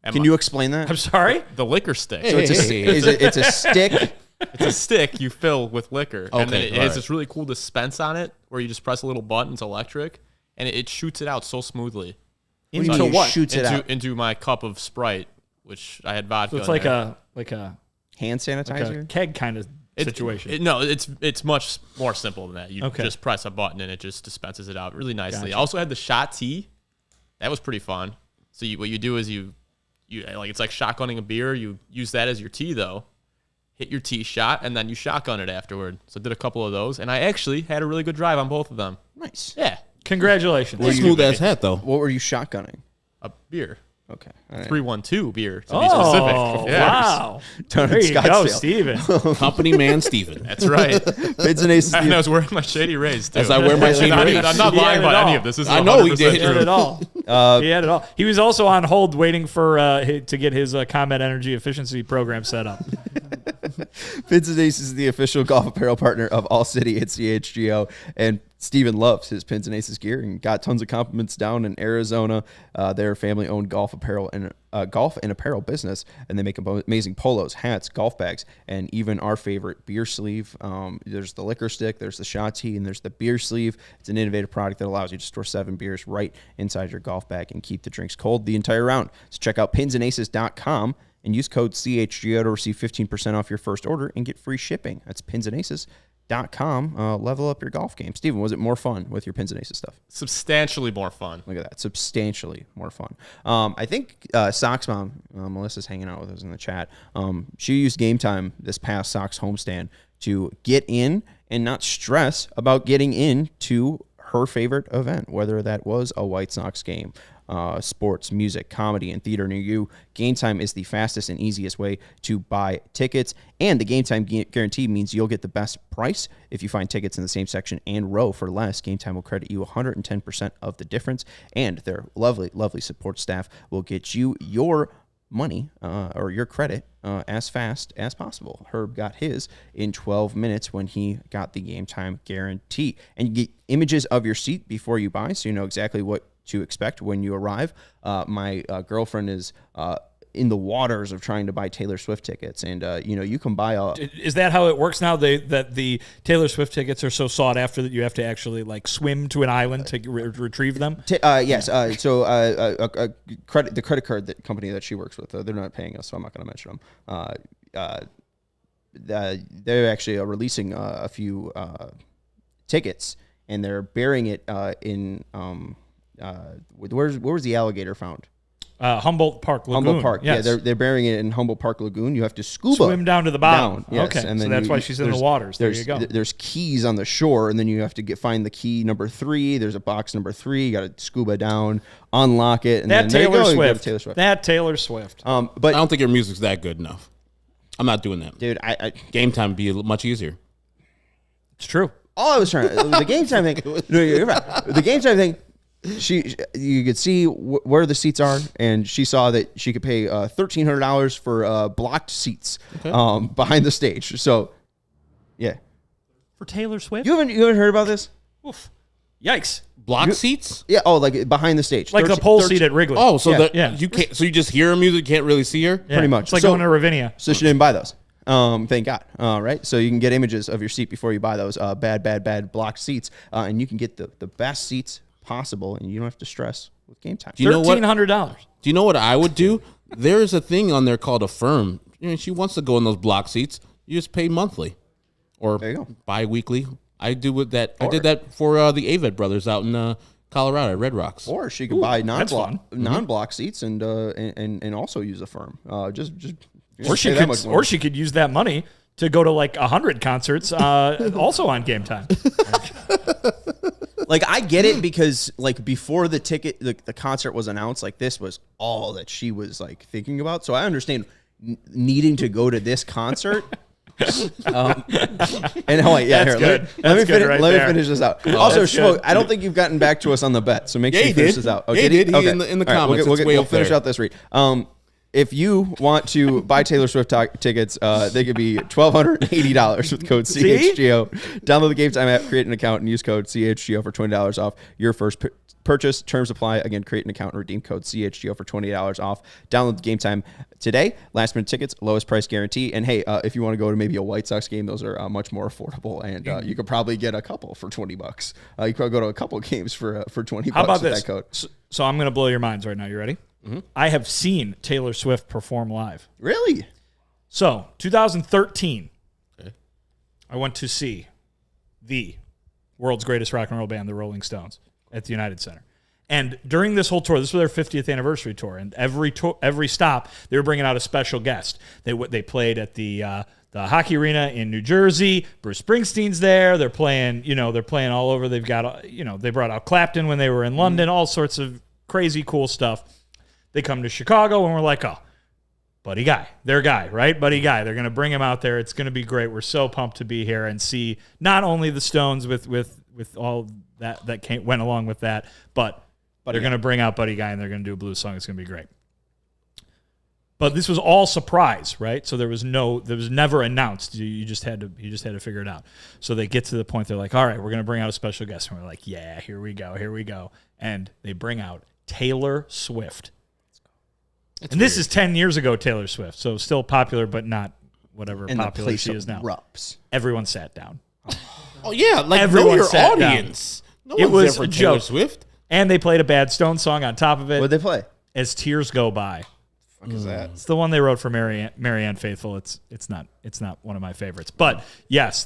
Can you explain that? I'm sorry? The liquor stick. So it's a stick. It's a stick you fill with liquor. Okay, and then it has this really cool dispense on it where you just press a little button. It's electric. And it shoots it out so smoothly. Into what? Shoots it out? Into my cup of Sprite, which I had vodka. So it's like a hand sanitizer? like a keg kind of situation. It's much more simple than that. You just press a button and it just dispenses it out really nicely. Gotcha. I also had the shot tea. That was pretty fun. So what you do is you it's like shotgunning a beer. You use that as your tea though. Hit your tee shot, and then you shotgun it afterward. So I did a couple of those, and I actually had a really good drive on both of them. Nice. Yeah. Congratulations. Smooth ass hat though. What were you shotgunning? A beer. Okay. All right. 312 beer, to be specific. Yeah. Wow. Down There in you go, Scottsdale. Steven. Company man Steven. That's right. Pins and Aces. And I was wearing my Shady Rays, too. As I wear my Shady Rays. I'm not He lying had it about all. any of this. This is I know he 100% did. He had true. it all. He had it all. He was also on hold waiting for to get his Combat Energy Efficiency program set up. Pins and Aces is the official golf apparel partner of All City at CHGO, and Steven loves his Pins and Aces gear and got tons of compliments down in Arizona. They're a family-owned golf apparel and apparel business, and they make amazing polos, hats, golf bags, and even our favorite beer sleeve. There's the liquor stick, there's the shot tee, and there's the beer sleeve. It's an innovative product that allows you to store 7 beers right inside your golf bag and keep the drinks cold the entire round. So check out pinsandaces.com and use code CHGO to receive 15% off your first order and get free shipping. That's pinsandaces.com. Level up your golf game. Steven, was it more fun with your Pins and Aces stuff? Substantially more fun. Look at that. Substantially more fun. I think Sox Mom, Melissa's hanging out with us in the chat. She used Game Time this past Sox homestand to get in and not stress about getting into her favorite event, whether that was a White Sox game, sports, music, comedy, and theater near you. Game Time is the fastest and easiest way to buy tickets, and the Game Time guarantee means you'll get the best price if you find tickets in the same section and row for less. Game Time will credit you 110% of the difference, and their lovely, lovely support staff will get you your money or your credit as fast as possible. Herb got his in 12 minutes when he got the Game Time guarantee. And you get images of your seat before you buy, so you know exactly what to expect when you arrive. My girlfriend is in the waters of trying to buy Taylor Swift tickets, and you can buy a. Is that how it works now? That the Taylor Swift tickets are so sought after that you have to actually like swim to an island to retrieve them? Yes. So the credit card company that she works with, they're not paying us, so I'm not going to mention them. They're actually releasing a few tickets, and they're burying it in where was the alligator found? Humboldt Park Lagoon. Humboldt Park. Yes. Yeah, they're burying it in Humboldt Park Lagoon. You have to scuba. Swim down to the bottom. Yes, okay, and then so that's why she's in the waters. There you go. There's keys on the shore, and then you have to find the key number 3. There's a box number 3. You got to scuba down, unlock it, and that then Taylor there you go. Swift. Taylor Swift. That Taylor Swift. But I don't think your music's that good enough. I'm not doing that. dude, Game time would be much easier. It's true. all I was trying to the game time thing. No, you're right. The game time thing. You could see where the seats are, and she saw that she could pay $1,300 for blocked seats behind the stage. So, yeah, For Taylor Swift? you haven't heard about this? Oof. Yikes. Block seats? Yeah. Oh, like behind the stage, Like the pole seat at Wrigley. Oh, so Yeah. you can't. So you just hear her music, can't really see her. Yeah. pretty much. It's like So- going to Ravinia. So she didn't buy those. Thank God. Right. So you can get images of your seat before you buy those bad blocked seats, and you can get the best seats possible, and you don't have to stress with game time. Do you know what? $1,300. Do you know what I would do? There's a thing on there called Affirm. She wants to go in those block seats. You just pay monthly or There you go. bi-weekly. I do with that. I did that for the Avett brothers out in Colorado at Red Rocks. Or she could buy that's fun. non-block seats and also use a firm. Just Or she pay that could, much more. or she could use that money to go to like 100 concerts, also on Game Time. Like, I get it because like before the ticket, the concert was announced, like this was all that she was like thinking about. So I understand needing to go to this concert. And That's here, good. let me That's good right let me there. finish this out. Also, that's Schmo, good. I don't think you've gotten back to us on the bet, so make sure Yeah, you he finish did. this out. Yeah, he did. He in the All right, comments. It's way we'll up finish there. out this read. If you want to buy Taylor Swift tickets, they could be $1,280 with code CHGO. Download the Game Time app, create an account, and use code CHGO for $20 off your first purchase. Terms apply. Again, create an account and redeem code CHGO for $20 off. Download the Game Time today. Last minute tickets, lowest price guarantee. And hey, if you want to go to maybe a White Sox game, those are much more affordable, and you could probably get a couple for $20. You could go to a couple games for $20. How about with this? that code. So I'm going to blow your minds right now. You ready? Mm-hmm. I have seen Taylor Swift perform live. Really? So 2013, I went to see the world's greatest rock and roll band, the Rolling Stones, at the United Center. And during this whole tour, this was their 50th anniversary tour, and every stop, they were bringing out a special guest. They played at the hockey arena in New Jersey. Bruce Springsteen's there. They're playing all over. They've got, they brought out Clapton when they were in London, all sorts of crazy cool stuff. They come to Chicago, and we're like, oh, Buddy Guy, their guy, right? Buddy Guy. They're going to bring him out there. It's going to be great. We're so pumped to be here and see not only the Stones with all that went along with that, but they're going to bring out Buddy Guy, and they're going to do a blues song. It's going to be great. But this was all surprise, right? So there was never announced. You just had to figure it out. So they get to the point, they're like, all right, we're going to bring out a special guest. And we're like, yeah, here we go. And they bring out Taylor Swift. And this is 10 years ago, Taylor Swift. So still popular, but not whatever And the popular place she is now. erupts. Everyone sat down. Oh yeah, like Everyone know your sat down. audience. No It one's was there for a Taylor joke. Swift. And they played a bad Stone song on top of it. What'd they play? As Tears Go By. What is that? It's the one they wrote for Marianne Faithfull. It's not one of my favorites. But yes,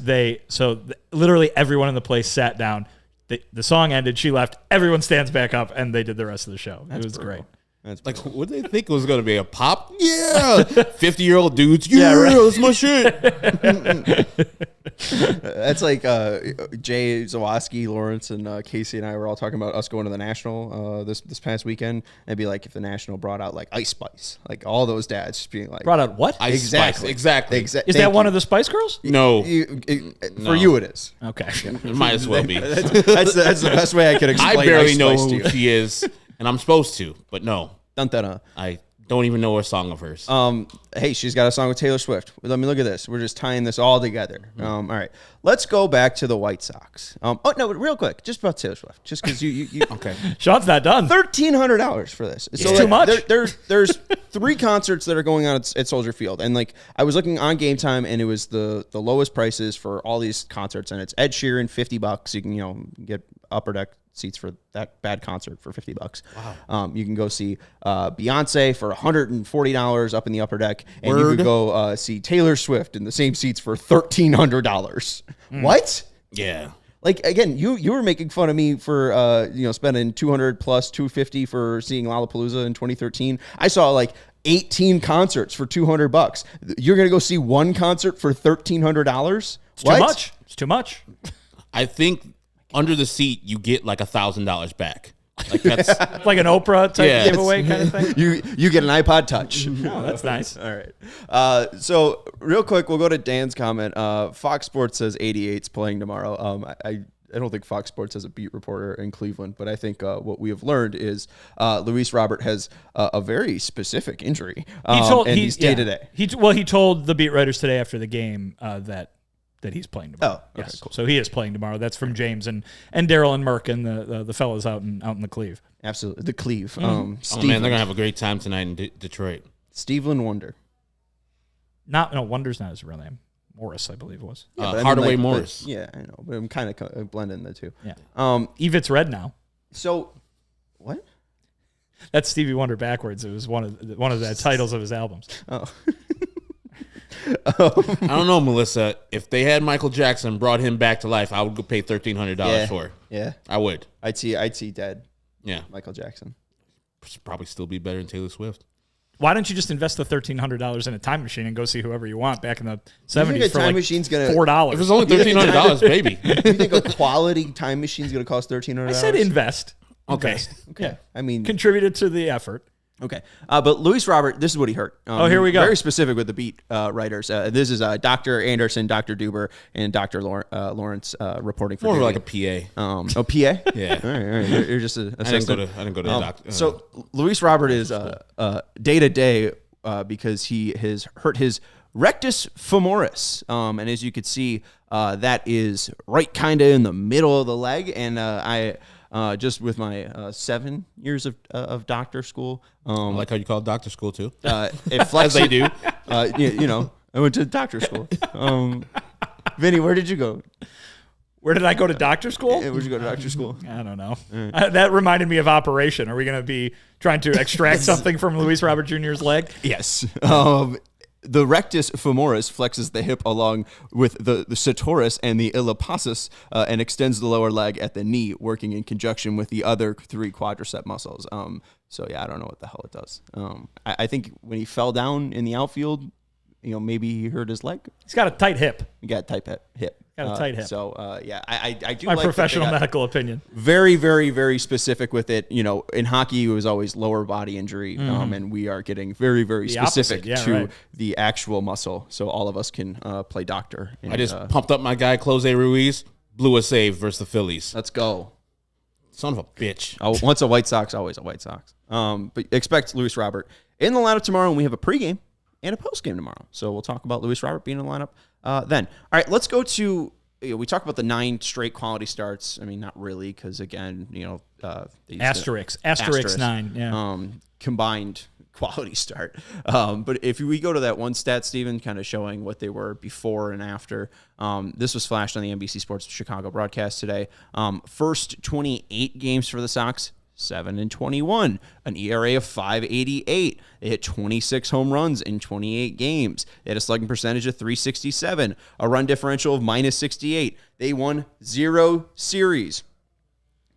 literally everyone in the place sat down. The song ended. She left. Everyone stands back up, and they did the rest of the show. It was great. That's Like, what did they think it was going to be? A pop? Yeah. 50-year-old dudes. Yeah, right. that's my shit. That's like Jay Zawoski, Lawrence, and Casey and I were all talking about us going to the National this past weekend. It'd be like if the National brought out like Ice Spice, like all those dads just being like, Brought out what? Ice Spice, exactly. Is that one of the Spice Girls? No. For you, it is. Okay. It might as well be. That's the best way I could explain. I barely Ice know Spice to who you. she is, and I'm supposed to, but no. Dun, dun, dun. I Don't even know a song of hers. Hey, she's got a song with Taylor Swift. Let me look at this. We're just tying this all together. All right, let's go back to the White Sox. Oh no, real quick, just about Taylor Swift, just because you Okay. Sean's not done. $1,300 for this. So too much. There's 3 concerts that are going on at Soldier Field, and like I was looking on Game Time, and it was the lowest prices for all these concerts, and it's Ed Sheeran, $50. You can get upper deck seats for that bad concert for $50. Wow. You can go see Beyonce for $140 up in the upper deck, and you could go see Taylor Swift in the same seats for $1,300. What? Yeah. Like again, you were making fun of me for spending $200 plus $250 for seeing Lollapalooza in 2013. I saw like 18 concerts for $200. You're gonna go see one concert for $1,300? It's too much. It's too much. I think under the seat you get like $1,000 back. Like that's Like an Oprah type giveaway kind of thing. You get an iPod Touch. Oh, that's nice. All right. So real quick, we'll go to Dan's comment. Fox Sports says 88's playing tomorrow. I don't think Fox Sports has a beat reporter in Cleveland, but I think what we have learned is Luis Robert has a very specific injury. He's day to day. He told the beat writers today after the game that he's playing tomorrow. Oh, okay, yes. cool. So he is playing tomorrow. That's from James and Daryl and Merck and the fellas out in the Cleve. Absolutely. The Cleve. oh man, they're gonna have a great time tonight in Detroit. Steveland Wonder. Wonder's not his real name. Morris, I believe it was. Yeah, but Hardaway Morris. Yeah, I know, but I'm kind of blending the two. Yeah. Evitz Red now. So, what? That's Stevie Wonder backwards. It was one of the titles of his albums. Oh. I don't know, Melissa. If they had Michael Jackson, brought him back to life, I would go pay $1,300 for it. Yeah, I would. I'd see dead. Yeah, Michael Jackson. Probably still be better than Taylor Swift. Why don't you just invest the $1,300 in a time machine and go see whoever you want back in the You think a '70s for time like machine's gonna $4? If it's only $1,300, baby. You think a quality time machine's going to cost $1,300? I said invest. Okay. Invest. Okay. Yeah. I mean, Contributed to the effort. okay. But Luis Robert, this is what he hurt. Here we go. Very specific with the beat writers. This is Dr. Anderson, Dr. Duber, and Dr. Lawrence reporting for More duty. like a PA. PA? Yeah. All right. You're just a I didn't go to the doctor. So Luis Robert is day to day because he has hurt his rectus femoris, and as you could see, that is right kind of in the middle of the leg. And I just with my 7 years of doctor school, I like how you call it doctor school too. it flexes. As they do. I went to doctor school. Vinny, where did you go? Where did I go to doctor school? Where'd you go to doctor school? I don't know. That reminded me of Operation. Are we going to be trying to extract something from Luis Robert Jr.'s leg? Yes. The rectus femoris flexes the hip along with the sartorius and the iliopsoas and extends the lower leg at the knee, working in conjunction with the other 3 quadricep muscles. So yeah, I don't know what the hell it does. I think when he fell down in the outfield, maybe he hurt his leg. He's got a tight hip. He got a tight hip. Got a tight hip. So yeah, I do My like professional medical opinion. very, very, very specific with it. In hockey, it was always lower body injury, and we are getting very, very specific to the actual muscle, so all of us can play doctor. And, I just pumped up my guy, Close Ruiz, blew a save versus the Phillies. Let's go. Son of a bitch. Oh, once a White Sox, always a White Sox. But expect Luis Robert in the lineup tomorrow, and we have a pregame and a postgame tomorrow. So we'll talk about Luis Robert being in the lineup then. All right, let's go to. We talk about the 9 straight quality starts. I mean, not really, because again, Asterisk 9. Yeah. Combined quality start. But if we go to that one stat, Steven, kind of showing what they were before and after. This was flashed on the NBC Sports Chicago broadcast today. First 28 games for the Sox. 7-21, an ERA of 5.88. They hit 26 home runs in 28 games. They had a slugging percentage of 367, a run differential of -68. They won 0 series.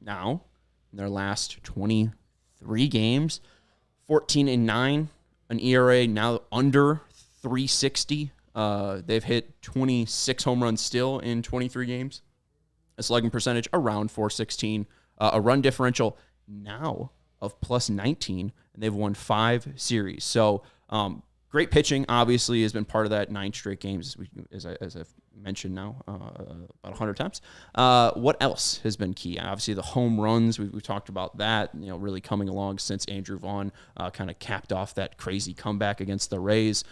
Now, in their last 23 games, 14-9, an ERA now under 360. They've hit 26 home runs still in 23 games. A slugging percentage around 416. A run differential now of +19, and they've won 5 series. So great pitching obviously has been part of that 9 straight games as I've mentioned now about 100 times. What else has been key? Obviously, the home runs. We've talked about that. Really coming along since Andrew Vaughn kind of capped off that crazy comeback against the Rays.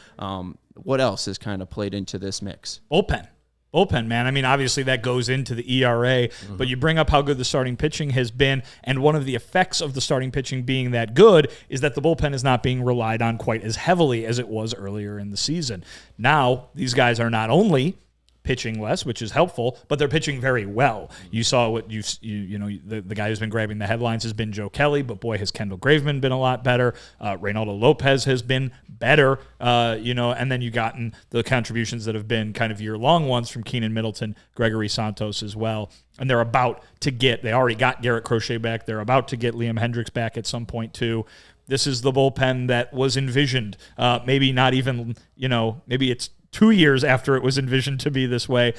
What else has kind of played into this mix? Bullpen, man. I mean, obviously that goes into the ERA, but you bring up how good the starting pitching has been, and one of the effects of the starting pitching being that good is that the bullpen is not being relied on quite as heavily as it was earlier in the season. Now, these guys are not only pitching less, which is helpful, but they're pitching very well. You saw what the guy who's been grabbing the headlines has been Joe Kelly, but boy, has Kendall Graveman been a lot better. Reynaldo Lopez has been better, and then you've gotten the contributions that have been kind of year-long ones from Keenan Middleton, Gregory Santos as well. And they're about to they already got Garrett Crochet back. They're about to get Liam Hendricks back at some point too. This is the bullpen that was envisioned. Maybe not even, maybe it's 2 years after it was envisioned to be this way,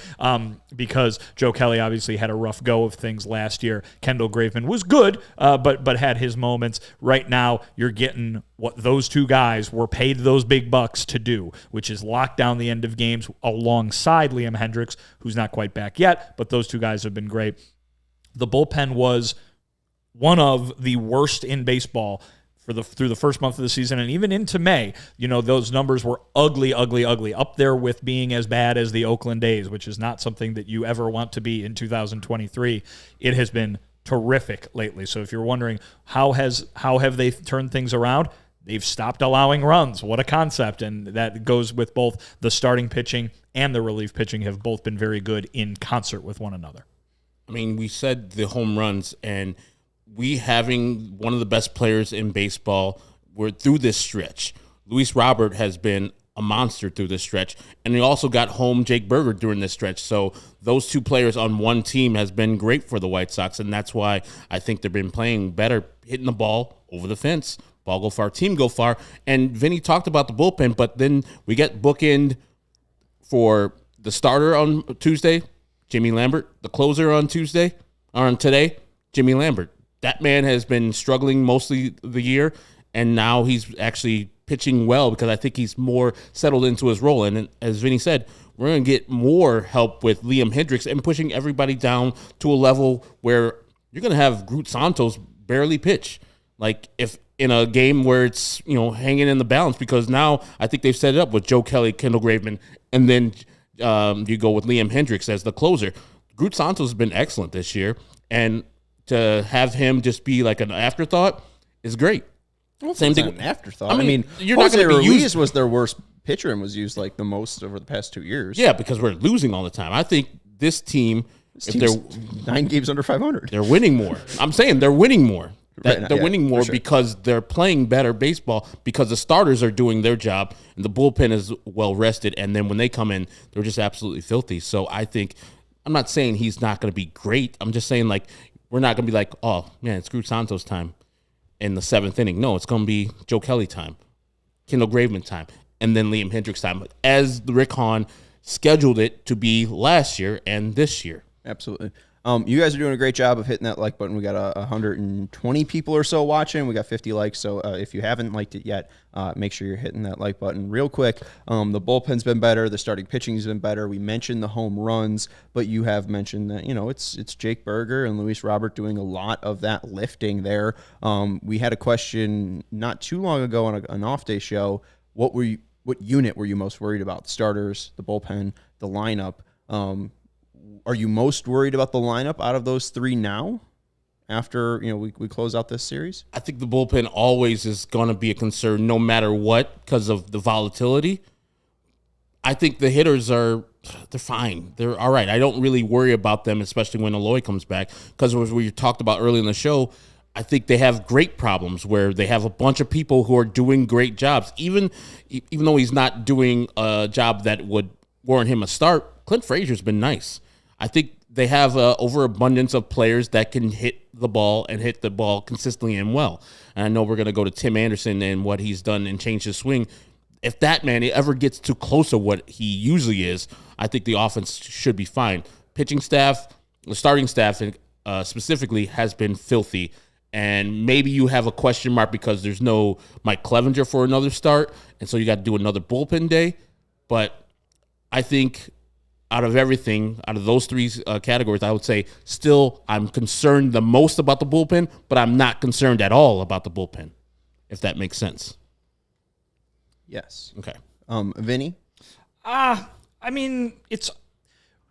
because Joe Kelly obviously had a rough go of things last year. Kendall Graveman was good, but had his moments. Right now, you're getting what those two guys were paid those big bucks to do, which is lock down the end of games alongside Liam Hendricks, who's not quite back yet, but those two guys have been great. The bullpen was one of the worst in baseball through the first month of the season and even into May. Those numbers were ugly, up there with being as bad as the Oakland A's, which is not something that you ever want to be in 2023. It has been terrific lately. So if you're wondering how have they turned things around, they've stopped allowing runs. What a concept. And that goes with both the starting pitching and the relief pitching have both been very good in concert with one another. I mean, we said the home runs, and we having one of the best players in baseball, we're through this stretch. Luis Robert has been a monster through this stretch, and they also got home Jake Berger during this stretch. So those two players on one team has been great for the White Sox, and that's why I think they've been playing better, hitting the ball over the fence. Ball go far, team go far. And Vinny talked about the bullpen, but then we get bookend for the starter on Tuesday, Jimmy Lambert, the closer on today, Jimmy Lambert. That man has been struggling mostly the year, and now he's actually pitching well because I think he's more settled into his role. And as Vinny said, we're going to get more help with Liam Hendricks and pushing everybody down to a level where you're going to have Groot Santos barely pitch. Like if in a game where it's, hanging in the balance, because now I think they've set it up with Joe Kelly, Kendall Graveman, and then you go with Liam Hendricks as the closer. Groot Santos has been excellent this year, and to have him just be like an afterthought is great. Well, same thing. An afterthought. I mean you're not going to be used. Was their worst pitcher and was used like the most over the past 2 years. Yeah, because we're losing all the time. I think this team, if they're 9 games under 500, they're winning more. I'm saying they're winning more. They're winning more because they're playing better baseball, because the starters are doing their job and the bullpen is well rested. And then when they come in, they're just absolutely filthy. So I think, I'm not saying he's not going to be great. I'm just saying we're not going to be like, oh, man, it's Groot Santos time in the 7th inning. No, it's going to be Joe Kelly time, Kendall Graveman time, and then Liam Hendricks time, as Rick Hahn scheduled it to be last year and this year. Absolutely. You guys are doing a great job of hitting that like button. We got 120 people or so watching. We got 50 likes. So if you haven't liked it yet, make sure you're hitting that like button real quick. The bullpen's been better. The starting pitching's been better. We mentioned the home runs, but you have mentioned that, it's Jake Berger and Luis Robert doing a lot of that lifting there. We had a question not too long ago on an off-day show. What unit were you most worried about? The starters, the bullpen, the lineup? Are you most worried about the lineup out of those three now after, we close out this series? I think the bullpen always is going to be a concern no matter what because of the volatility. I think the hitters they're fine. They're all right. I don't really worry about them, especially when Eloy comes back, because as we talked about early in the show, I think they have great problems where they have a bunch of people who are doing great jobs. Even though he's not doing a job that would warrant him a start, Clint Frazier's been nice. I think they have an overabundance of players that can hit the ball consistently and well. And I know we're going to go to Tim Anderson and what he's done and changed his swing. If that man ever gets too close to what he usually is, I think the offense should be fine. Pitching staff, the starting staff specifically, has been filthy. And maybe you have a question mark because there's no Mike Clevenger for another start, and so you got to do another bullpen day. But I think out of everything, out of those three categories, I would say still I'm concerned the most about the bullpen, but I'm not concerned at all about the bullpen, if that makes sense. Yes. Okay. Vinny? I mean, it's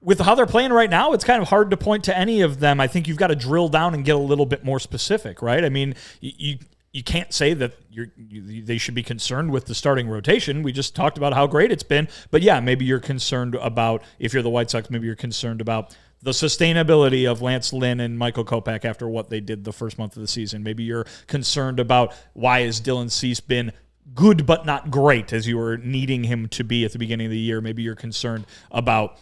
with how they're playing right now, it's kind of hard to point to any of them. I think you've got to drill down and get a little bit more specific, right? I mean, you can't say that they should be concerned with the starting rotation. We just talked about how great it's been. But yeah, maybe you're concerned about, if you're the White Sox, maybe you're concerned about the sustainability of Lance Lynn and Michael Kopech after what they did the first month of the season. Maybe you're concerned about why has Dylan Cease been good but not great as you were needing him to be at the beginning of the year. Maybe you're concerned about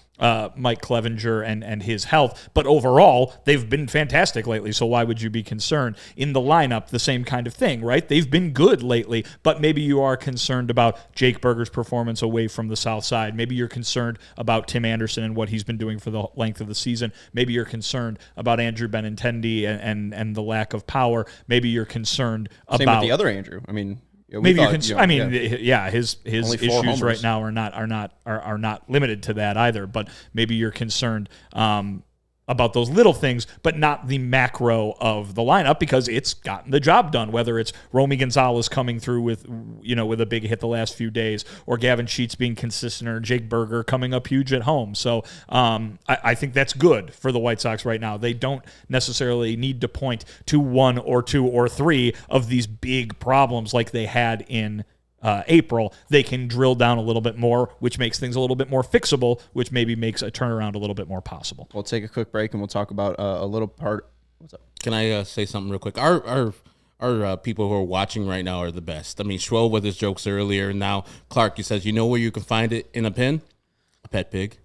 Mike Clevenger and his health. But overall, they've been fantastic lately, so why would you be concerned? In the lineup, the same kind of thing, right? They've been good lately, but maybe you are concerned about Jake Berger's performance away from the south side. Maybe you're concerned about Tim Anderson and what he's been doing for the length of the season. Maybe you're concerned about Andrew Benintendi and the lack of power. Maybe you're concerned about... Same with the other Andrew. I mean... Maybe you can. I mean, his issues right now are not limited to that either. But maybe you're concerned about those little things, but not the macro of the lineup because it's gotten the job done. Whether it's Romy Gonzalez coming through with a big hit the last few days, or Gavin Sheets being consistent, or Jake Berger coming up huge at home. So I think that's good for the White Sox right now. They don't necessarily need to point to one or two or three of these big problems like they had in April. They can drill down a little bit more, which makes things a little bit more fixable, which maybe makes a turnaround a little bit more possible. We'll take a quick break and we'll talk about a little part. What's up? Can I say something real quick? Our people who are watching right now are the best. I mean, Schwell with his jokes earlier. Now, Clark, he says, you know where you can find it in a pen? A pet pig.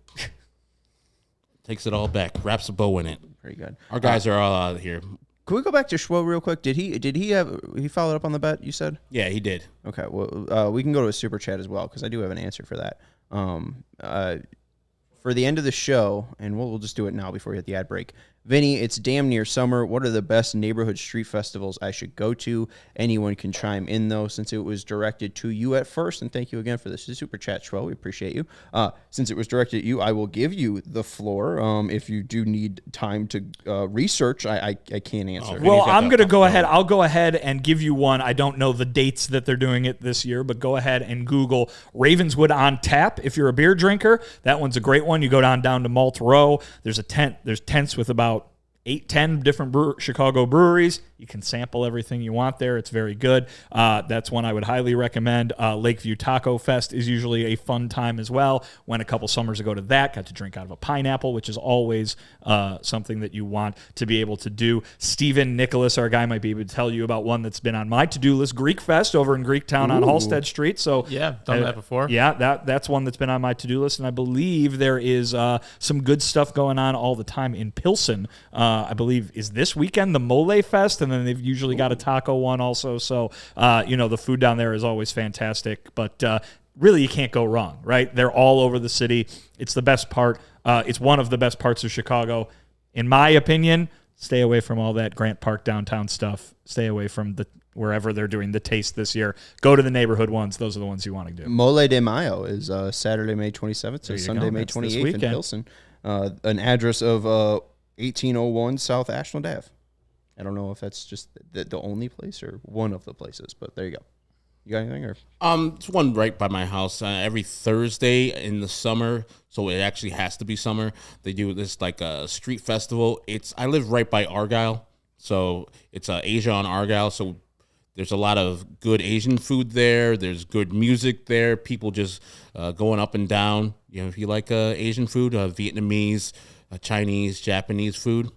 Takes it all back. Wraps a bow in it. Pretty good. Our guys are all out of here. Can we go back to Schwo real quick? Did he followed up on the bet you said? Yeah, he did. Okay, well, we can go to a super chat as well because I do have an answer for that. For the end of the show, and we'll just do it now before we hit the ad break. Vinny, it's damn near summer. What are the best neighborhood street festivals I should go to? Anyone can chime in, though, since it was directed to you at first. And thank you again for this super chat, Schwo. We appreciate you. Since it was directed at you, I will give you the floor. If you do need time to research, I can't answer. Well, I'm going to go ahead. I'll go ahead and give you one. I don't know the dates that they're doing it this year, but go ahead and Google Ravenswood on Tap. If you're a beer drinker, that one's a great one. You go down to Malt Row. There's tents with about 8-10 different Chicago breweries. You can sample everything you want there. It's very good. That's one I would highly recommend. Lakeview Taco Fest is usually a fun time as well. Went a couple summers ago to that. Got to drink out of a pineapple, which is always something that you want to be able to do. Stephen Nicholas, our guy, might be able to tell you about one that's been on my to-do list, Greek Fest over in Greektown on Halstead Street. So yeah, done that before. Yeah, that's one that's been on my to-do list, and I believe there is some good stuff going on all the time in Pilsen. I believe is this weekend the Mole Fest, and then they've usually got a taco one also. So, the food down there is always fantastic, but really you can't go wrong, right? They're all over the city. It's the best part. It's one of the best parts of Chicago. In my opinion, stay away from all that Grant Park downtown stuff. Stay away from wherever they're doing the taste this year. Go to the neighborhood ones. Those are the ones you want to do. Mole de Mayo is Saturday, May 27th to Sunday, May 28th in Pilsen. An address of 1801 South Ashland Ave. I don't know if that's just the only place or one of the places, but there you go. You got anything? Or it's one right by my house. Every Thursday in the summer, so it actually has to be summer, they do this like a street festival. I live right by Argyle, so it's Asia on Argyle, so there's a lot of good Asian food there. There's good music there. People just going up and down. If you like Asian food, Vietnamese, Chinese, Japanese food,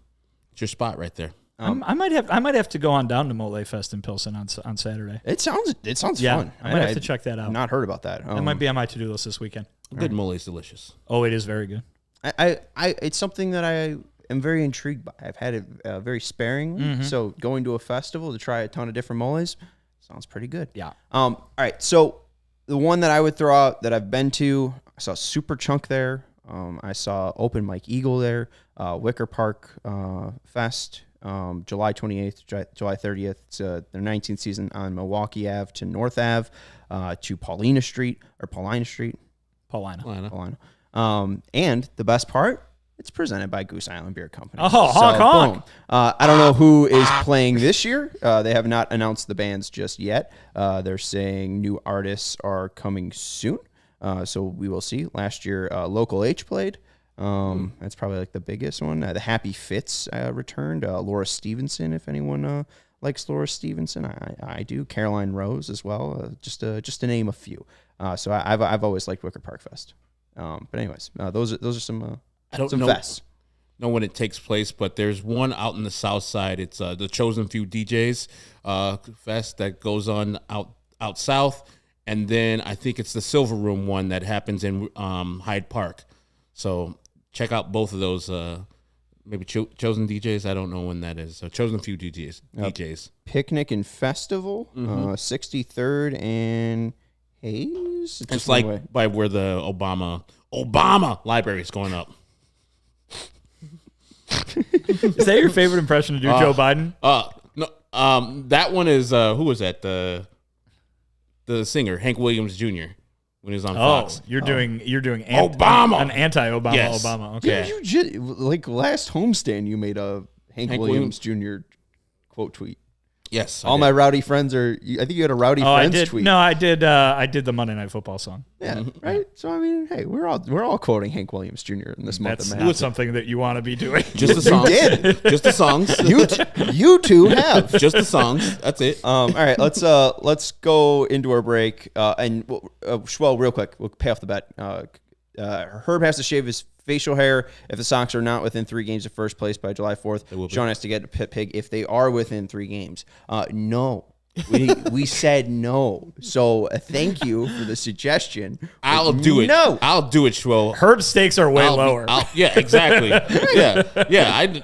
it's your spot right there. I might have to go on down to Mole Fest in Pilsen on Saturday. It sounds fun. I might have to check that out. I've not heard about that. That might be on my to-do list this weekend. Good mole is delicious. Oh, it is very good. It's something that I am very intrigued by. I've had it very sparingly, so going to a festival to try a ton of different moles sounds pretty good. Yeah. All right, so the one that I would throw out that I've been to, I saw Super Chunk there. I saw Open Mike Eagle there. Wicker Park Fest. July 28th, July 30th. It's their 19th season on Milwaukee Ave to North Ave to Paulina Street. And the best part, it's presented by Goose Island Beer Company. Oh, honk, honk. Boom. I don't know who is playing this year. They have not announced the bands just yet. They're saying new artists are coming soon. So we will see. Last year, Local H played. That's probably like the biggest one. The Happy Fits returned. Laura Stevenson, if anyone likes Laura Stevenson, I do. Caroline Rose as well. Just to name a few. So I've always liked Wicker Park Fest. But anyways, those are some. I don't know when it takes place, but there's one out in the south side. It's the Chosen Few DJs fest that goes on out south, and then I think it's the Silver Room one that happens in Hyde Park. So check out both of those. Maybe Chosen DJs. I don't know when that is. So Chosen Few DJs. Picnic and Festival, 63rd and Hayes. It's like by where the Obama library is going up. Is that your favorite impression to do, Joe Biden? No. That one is who was that? The singer Hank Williams Jr. when he was on Fox. You're doing Obama, an anti-Obama Yes. Obama. Okay. Like last homestand, you made a Hank Williams Jr. quote tweet. Yes, All my rowdy friends are. I think you had a rowdy friends tweet. No, I did. I did the Monday Night Football song. Yeah, right. So I mean, hey, we're all quoting Hank Williams Jr. in this month of May. That's something that you want to be doing. Just the songs. You did. Just the songs. You two have. Just the songs. That's it. All right, let's go into our break. And Schwell, real quick, we'll pay off the bet. Herb has to shave his facial hair if the Sox are not within 3 games of first place by July 4th. Sean has to get a pit pig if they are within 3 games. No. We said no. So thank you for the suggestion. I'll do it. No. I'll do it, Schwo. Herb's stakes are way lower. Yeah, exactly. Yeah.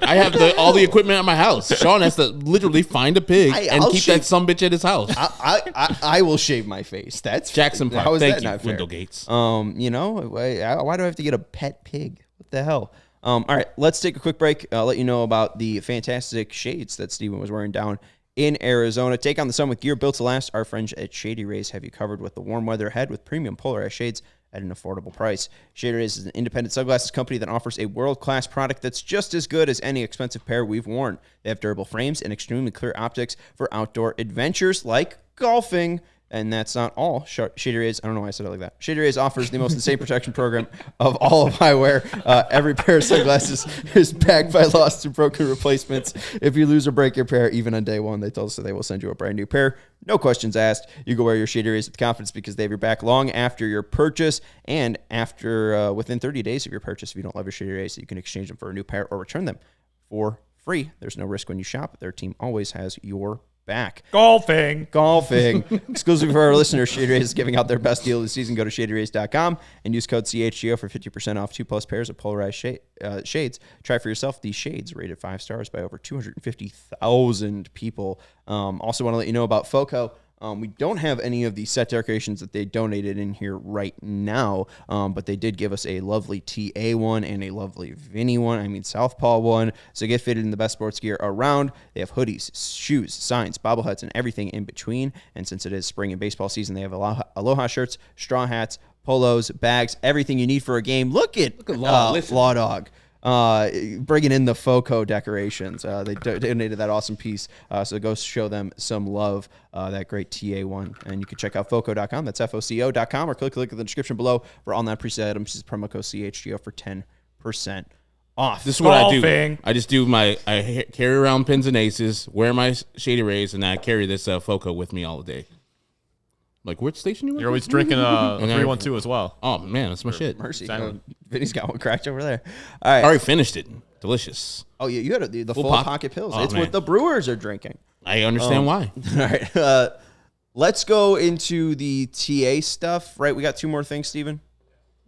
I have all the equipment at my house. Sean has to literally find a pig and keep that sumbitch at his house. I will shave my face. That's Jackson Park. How is Thank that you, not fair? Window Gates. Why do I have to get a pet pig? What the hell? All right, let's take a quick break. I'll let you know about the fantastic shades that Steven was wearing down in Arizona. Take on the sun with gear built to last. Our friends at Shady Rays have you covered with the warm weather ahead with premium polarized shades at an affordable price. Shady Rays is an independent sunglasses company that offers a world-class product that's just as good as any expensive pair we've worn. They have durable frames and extremely clear optics for outdoor adventures like golfing. And that's not all. Shady Rays, I don't know why I said it like that. Shady Rays offers the most insane protection program of all of eyewear. Every pair of sunglasses is backed by lost or broken replacements. If you lose or break your pair, even on day one, they told us that they will send you a brand new pair. No questions asked. You go wear your Shady Rays with confidence because they have your back long after your purchase and after within 30 days of your purchase. If you don't love your Shady Rays, you can exchange them for a new pair or return them for free. There's no risk when you shop. Their team always has your back. Golfing. Exclusive for our listeners, Shady Rays is giving out their best deal of the season. Go to shadyrays.com and use code CHGO for 50% off 2+ pairs of polarized shades. Try for yourself these shades rated 5 stars by over 250,000 people. Also want to let you know about FOCO. We don't have any of the set decorations that they donated in here right now, but they did give us a lovely TA one and a lovely Vinnie one. Southpaw one. So get fitted in the best sports gear around. They have hoodies, shoes, signs, bobbleheads, and everything in between. And since it is spring and baseball season, they have Aloha shirts, straw hats, polos, bags, everything you need for a game. Look at Law Dog. Bringing in the FOCO decorations. They donated that awesome piece. So go show them some love, that great TA one. And you can check out FOCO.com. That's FOCO.com, or click the link in the description below for all non-preset items. Use promo code CHGO for 10% off. This is what I do. I just do I carry around pins and aces, wear my Shady Rays, and I carry this FOCO with me all day. Like, which station you? You're always drinking 312 as well. Oh man, that's my shit. Mercy, Vinny's got one cracked over there. All right, I already finished it. Delicious. Oh, yeah, you had the full pocket pills. It's what the Brewers are drinking. I understand why. All right, let's go into the TA stuff. Right, we got 2 more things, Steven.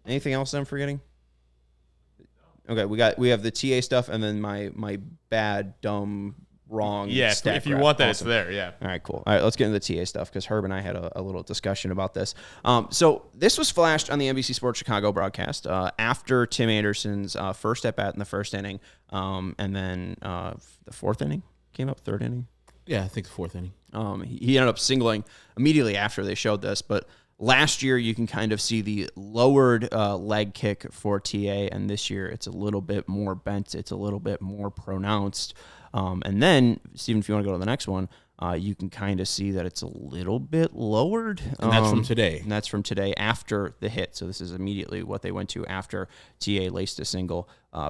Anything else I'm forgetting? Okay, we have the TA stuff, and then my bad, dumb, wrong. Yeah, if you want that, it's there. Yeah. All right, cool. All right, let's get into the TA stuff because Herb and I had a little discussion about this. So this was flashed on the NBC Sports Chicago broadcast after Tim Anderson's first at bat in the first inning, and then the 4th inning came up, 3rd inning. Yeah, I think the 4th inning. He ended up singling immediately after they showed this, but last year you can kind of see the lowered leg kick for TA, and this year it's a little bit more bent. It's a little bit more pronounced. And then, Steven, if you want to go to the next one, you can kind of see that it's a little bit lowered. And that's from today. And that's from today after the hit. So this is immediately what they went to after TA laced a single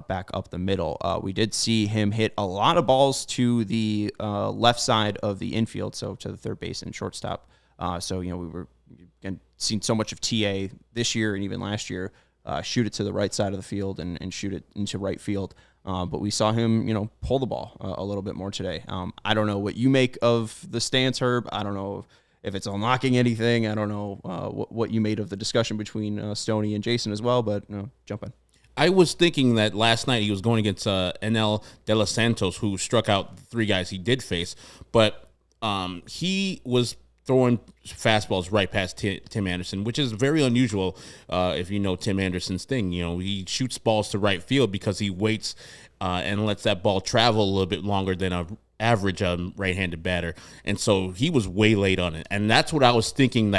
back up the middle. We did see him hit a lot of balls to the left side of the infield, so to the third base and shortstop. So, we were seen so much of TA this year and even last year shoot it to the right side of the field and shoot it into right field. But we saw him, pull the ball a little bit more today. I don't know what you make of the stance, Herb. I don't know if it's unlocking anything. I don't know what you made of the discussion between Stoney and Jason as well, but jump in. I was thinking that last night he was going against Enel De Los Santos, who struck out the 3 guys he did face, but he was throwing fastballs right past Tim Anderson, which is very unusual if you know Tim Anderson's thing. He shoots balls to right field because he waits and lets that ball travel a little bit longer than a average right-handed batter. And so he was way late on it. And that's what I was thinking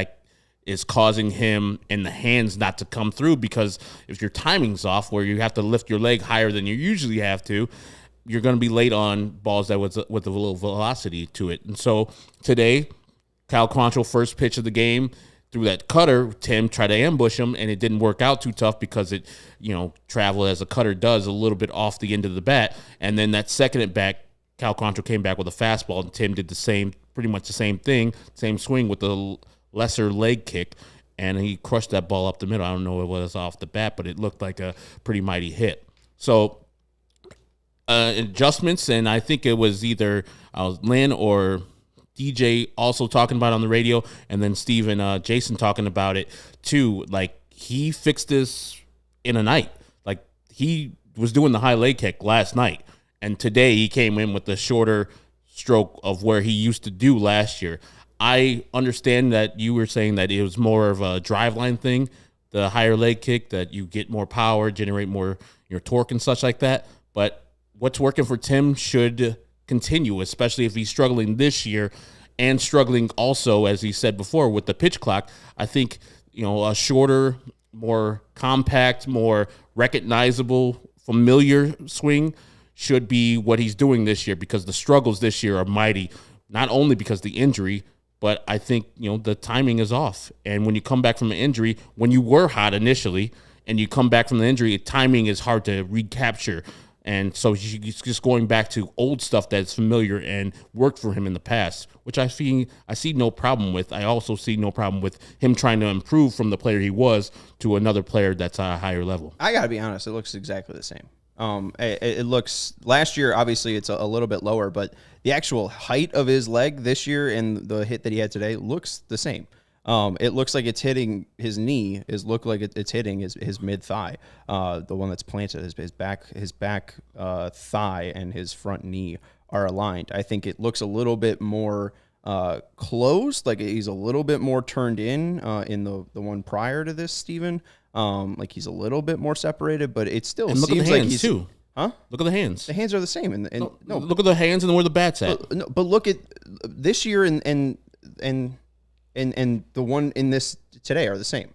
is causing him and the hands not to come through, because if your timing's off where you have to lift your leg higher than you usually have to, you're going to be late on balls that with a little velocity to it. And so today, Cal Quantrill, first pitch of the game, threw that cutter. Tim tried to ambush him, and it didn't work out too tough because it, traveled as a cutter does, a little bit off the end of the bat. And then that second at bat, Cal Quantrill came back with a fastball, and Tim did pretty much the same thing, same swing with the lesser leg kick, and he crushed that ball up the middle. I don't know if it was off the bat, but it looked like a pretty mighty hit. So adjustments, and I think it was either Lynn or DJ also talking about it on the radio, and then Steve and Jason talking about it too. Like, he fixed this in a night. Like, he was doing the high leg kick last night, and today he came in with the shorter stroke of where he used to do last year. I understand that you were saying that it was more of a driveline thing, the higher leg kick, that you get more power, generate more your torque and such like that. But what's working for Tim should continue, especially if he's struggling this year and struggling also, as he said before, with the pitch clock. I think, a shorter, more compact, more recognizable, familiar swing should be what he's doing this year, because the struggles this year are mighty, not only because of the injury, but I think, the timing is off. And when you come back from an injury, when you were hot initially and you come back from the injury, timing is hard to recapture. And so he's just going back to old stuff that's familiar and worked for him in the past, which I see no problem with. I also see no problem with him trying to improve from the player he was to another player that's at a higher level. I got to be honest, it looks exactly the same. It looks, last year, obviously it's a little bit lower, but the actual height of his leg this year and the hit that he had today looks the same. It looks like it's hitting his knee. It's hitting his mid thigh, the one that's planted. His back thigh and his front knee are aligned. I think it looks a little bit more closed, like he's a little bit more turned in the one prior to this, Steven. Like he's a little bit more separated, but it still seems like he's too. Huh? Look at the hands. The hands are the same. No, look at the hands and where the bat's at. But look at this year and the one in this today are the same.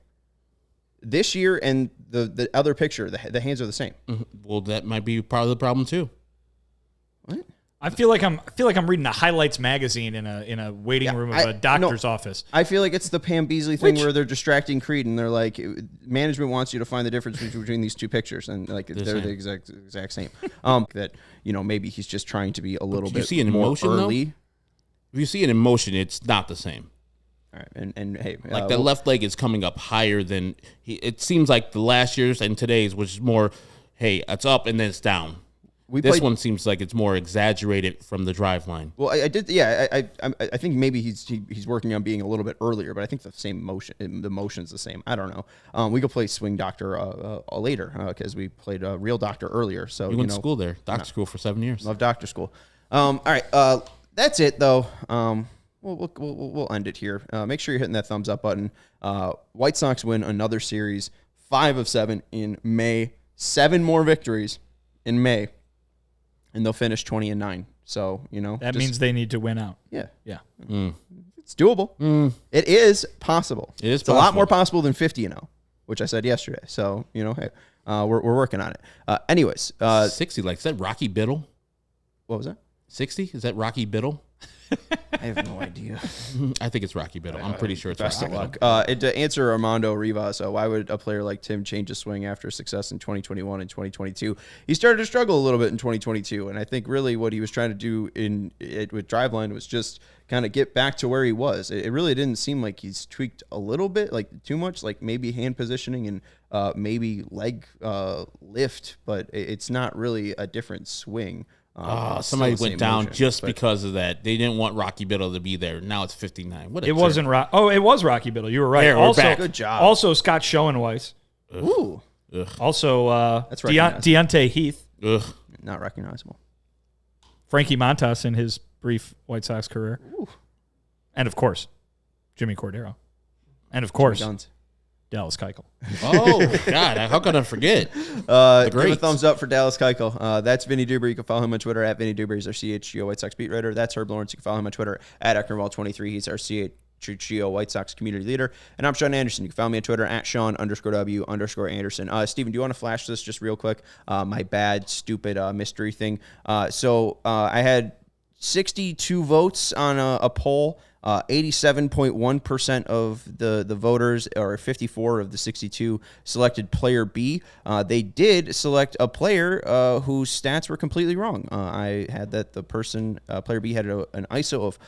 This year and the other picture, the hands are the same. Mm-hmm. Well, that might be part of the problem too. What? I feel like I'm reading a highlights magazine in a waiting room of a doctor's office. I feel like it's the Pam Beasley thing where they're distracting Creed and they're like, management wants you to find the difference between these two pictures, and like they're the exact same. That maybe he's just trying to be a little bit more early. Though? If you see it in motion, it's not the same. All right, and hey, that left leg is coming up higher than it seems like the last year's and today's was more. Hey, it's up and then it's down. This one seems like it's more exaggerated from the drive line. Well, I did, yeah. I think maybe he's working on being a little bit earlier, but I think the same motion, the motion's the same. I don't know. We could play Swing Doctor later because we played Real Doctor earlier. So we went to school there, doctor school for 7 years. Love doctor school. All right, that's it though. We'll end it here. Make sure you're hitting that thumbs up button. White Sox win another series, 5 of 7 in May. 7 more victories in May. And they'll finish 20-9. So, that means they need to win out. Yeah. Yeah. It's doable. It is possible. It is It's a lot possible. more possible than 50-0, which I said yesterday. So, hey, we're working on it. Anyways, 60, is that Rocky Biddle? what was that? 60? Is that Rocky Biddle? I have no idea. I think it's Rocky Biddle. I'm pretty sure it's Best Rocky of Biddle. luck. To answer Armando Rivas, why would a player like Tim change his swing after success in 2021 and 2022? He started to struggle a little bit in 2022, and I think really what he was trying to do with Driveline was just kind of get back to where he was. It really didn't seem like he's tweaked a little bit, like too much, like maybe hand positioning and maybe leg lift, but it's not really a different swing. Somebody Still the went same down motion, just but- because of that. They didn't want Rocky Biddle to be there. Now it's 59. What a It jerk. wasn't it was Rocky Biddle. You were right. There, we're also, back. Good job. Also, Scott Schoenweiss. Ooh, Also, That's recognizable. Deontay Heath. Ugh. not recognizable. Frankie Montas in his brief White Sox career. Ooh. And, of course, Jimmy Cordero. And, of course, Guns. Dallas Keuchel. Oh, God. How could I forget? Give a greats. thumbs up for Dallas Keuchel. That's Vinnie Duber. You can follow him on Twitter at Vinnie Duber. He's our CHGO White Sox beat writer. That's Herb Lawrence. You can follow him on Twitter at Eckernwall23. He's our CHGO White Sox community leader. And I'm Sean Anderson. You can follow me on Twitter at Sean_W_Anderson. Stephen, do you want to flash this just real quick? My bad, stupid mystery thing. So I had 62 votes on a poll. 87.1% of the voters, or 54 of the 62, selected player B. They did select a player whose stats were completely wrong. I had that the person, player B, had an ISO of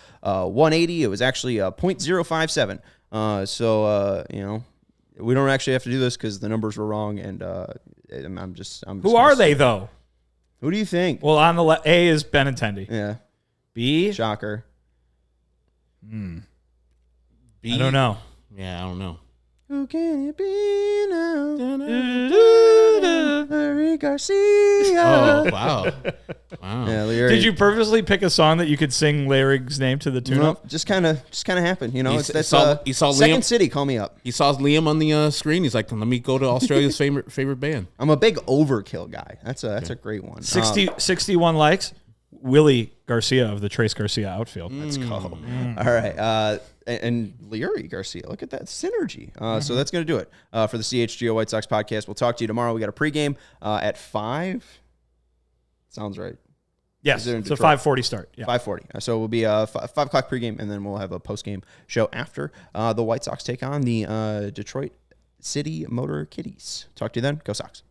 180. It was actually 0.057. So we don't actually have to do this because the numbers were wrong, and I'm just Who are they, though? Who do you think? Well, on the A is Benintendi. Yeah, B? shocker. B? I don't know. Yeah, I don't know. Who can it be now? Larry Garcia. Oh, wow. Wow. Yeah, Larry. Did you purposely pick a song that you could sing Larry's name to the tune No, of? just kind of happened. He That's saw Second Liam- City. Call me up. He saw Liam on the screen. He's like, let me go to Australia's favorite band. I'm a big Overkill guy. That's a great one. 61 likes. Willie Garcia of the Trace Garcia outfield. Let's go. All right. And Larry Garcia. Look at that synergy. So that's going to do it for the CHGO White Sox podcast. We'll talk to you tomorrow. We got a pregame at 5. Sounds right. Yes, Is it in it's a Detroit? 5:40 start. Yeah. 5:40. So it will be a 5 o'clock pregame, and then we'll have a postgame show after the White Sox take on the Detroit City Motor Kitties. Talk to you then. Go Sox.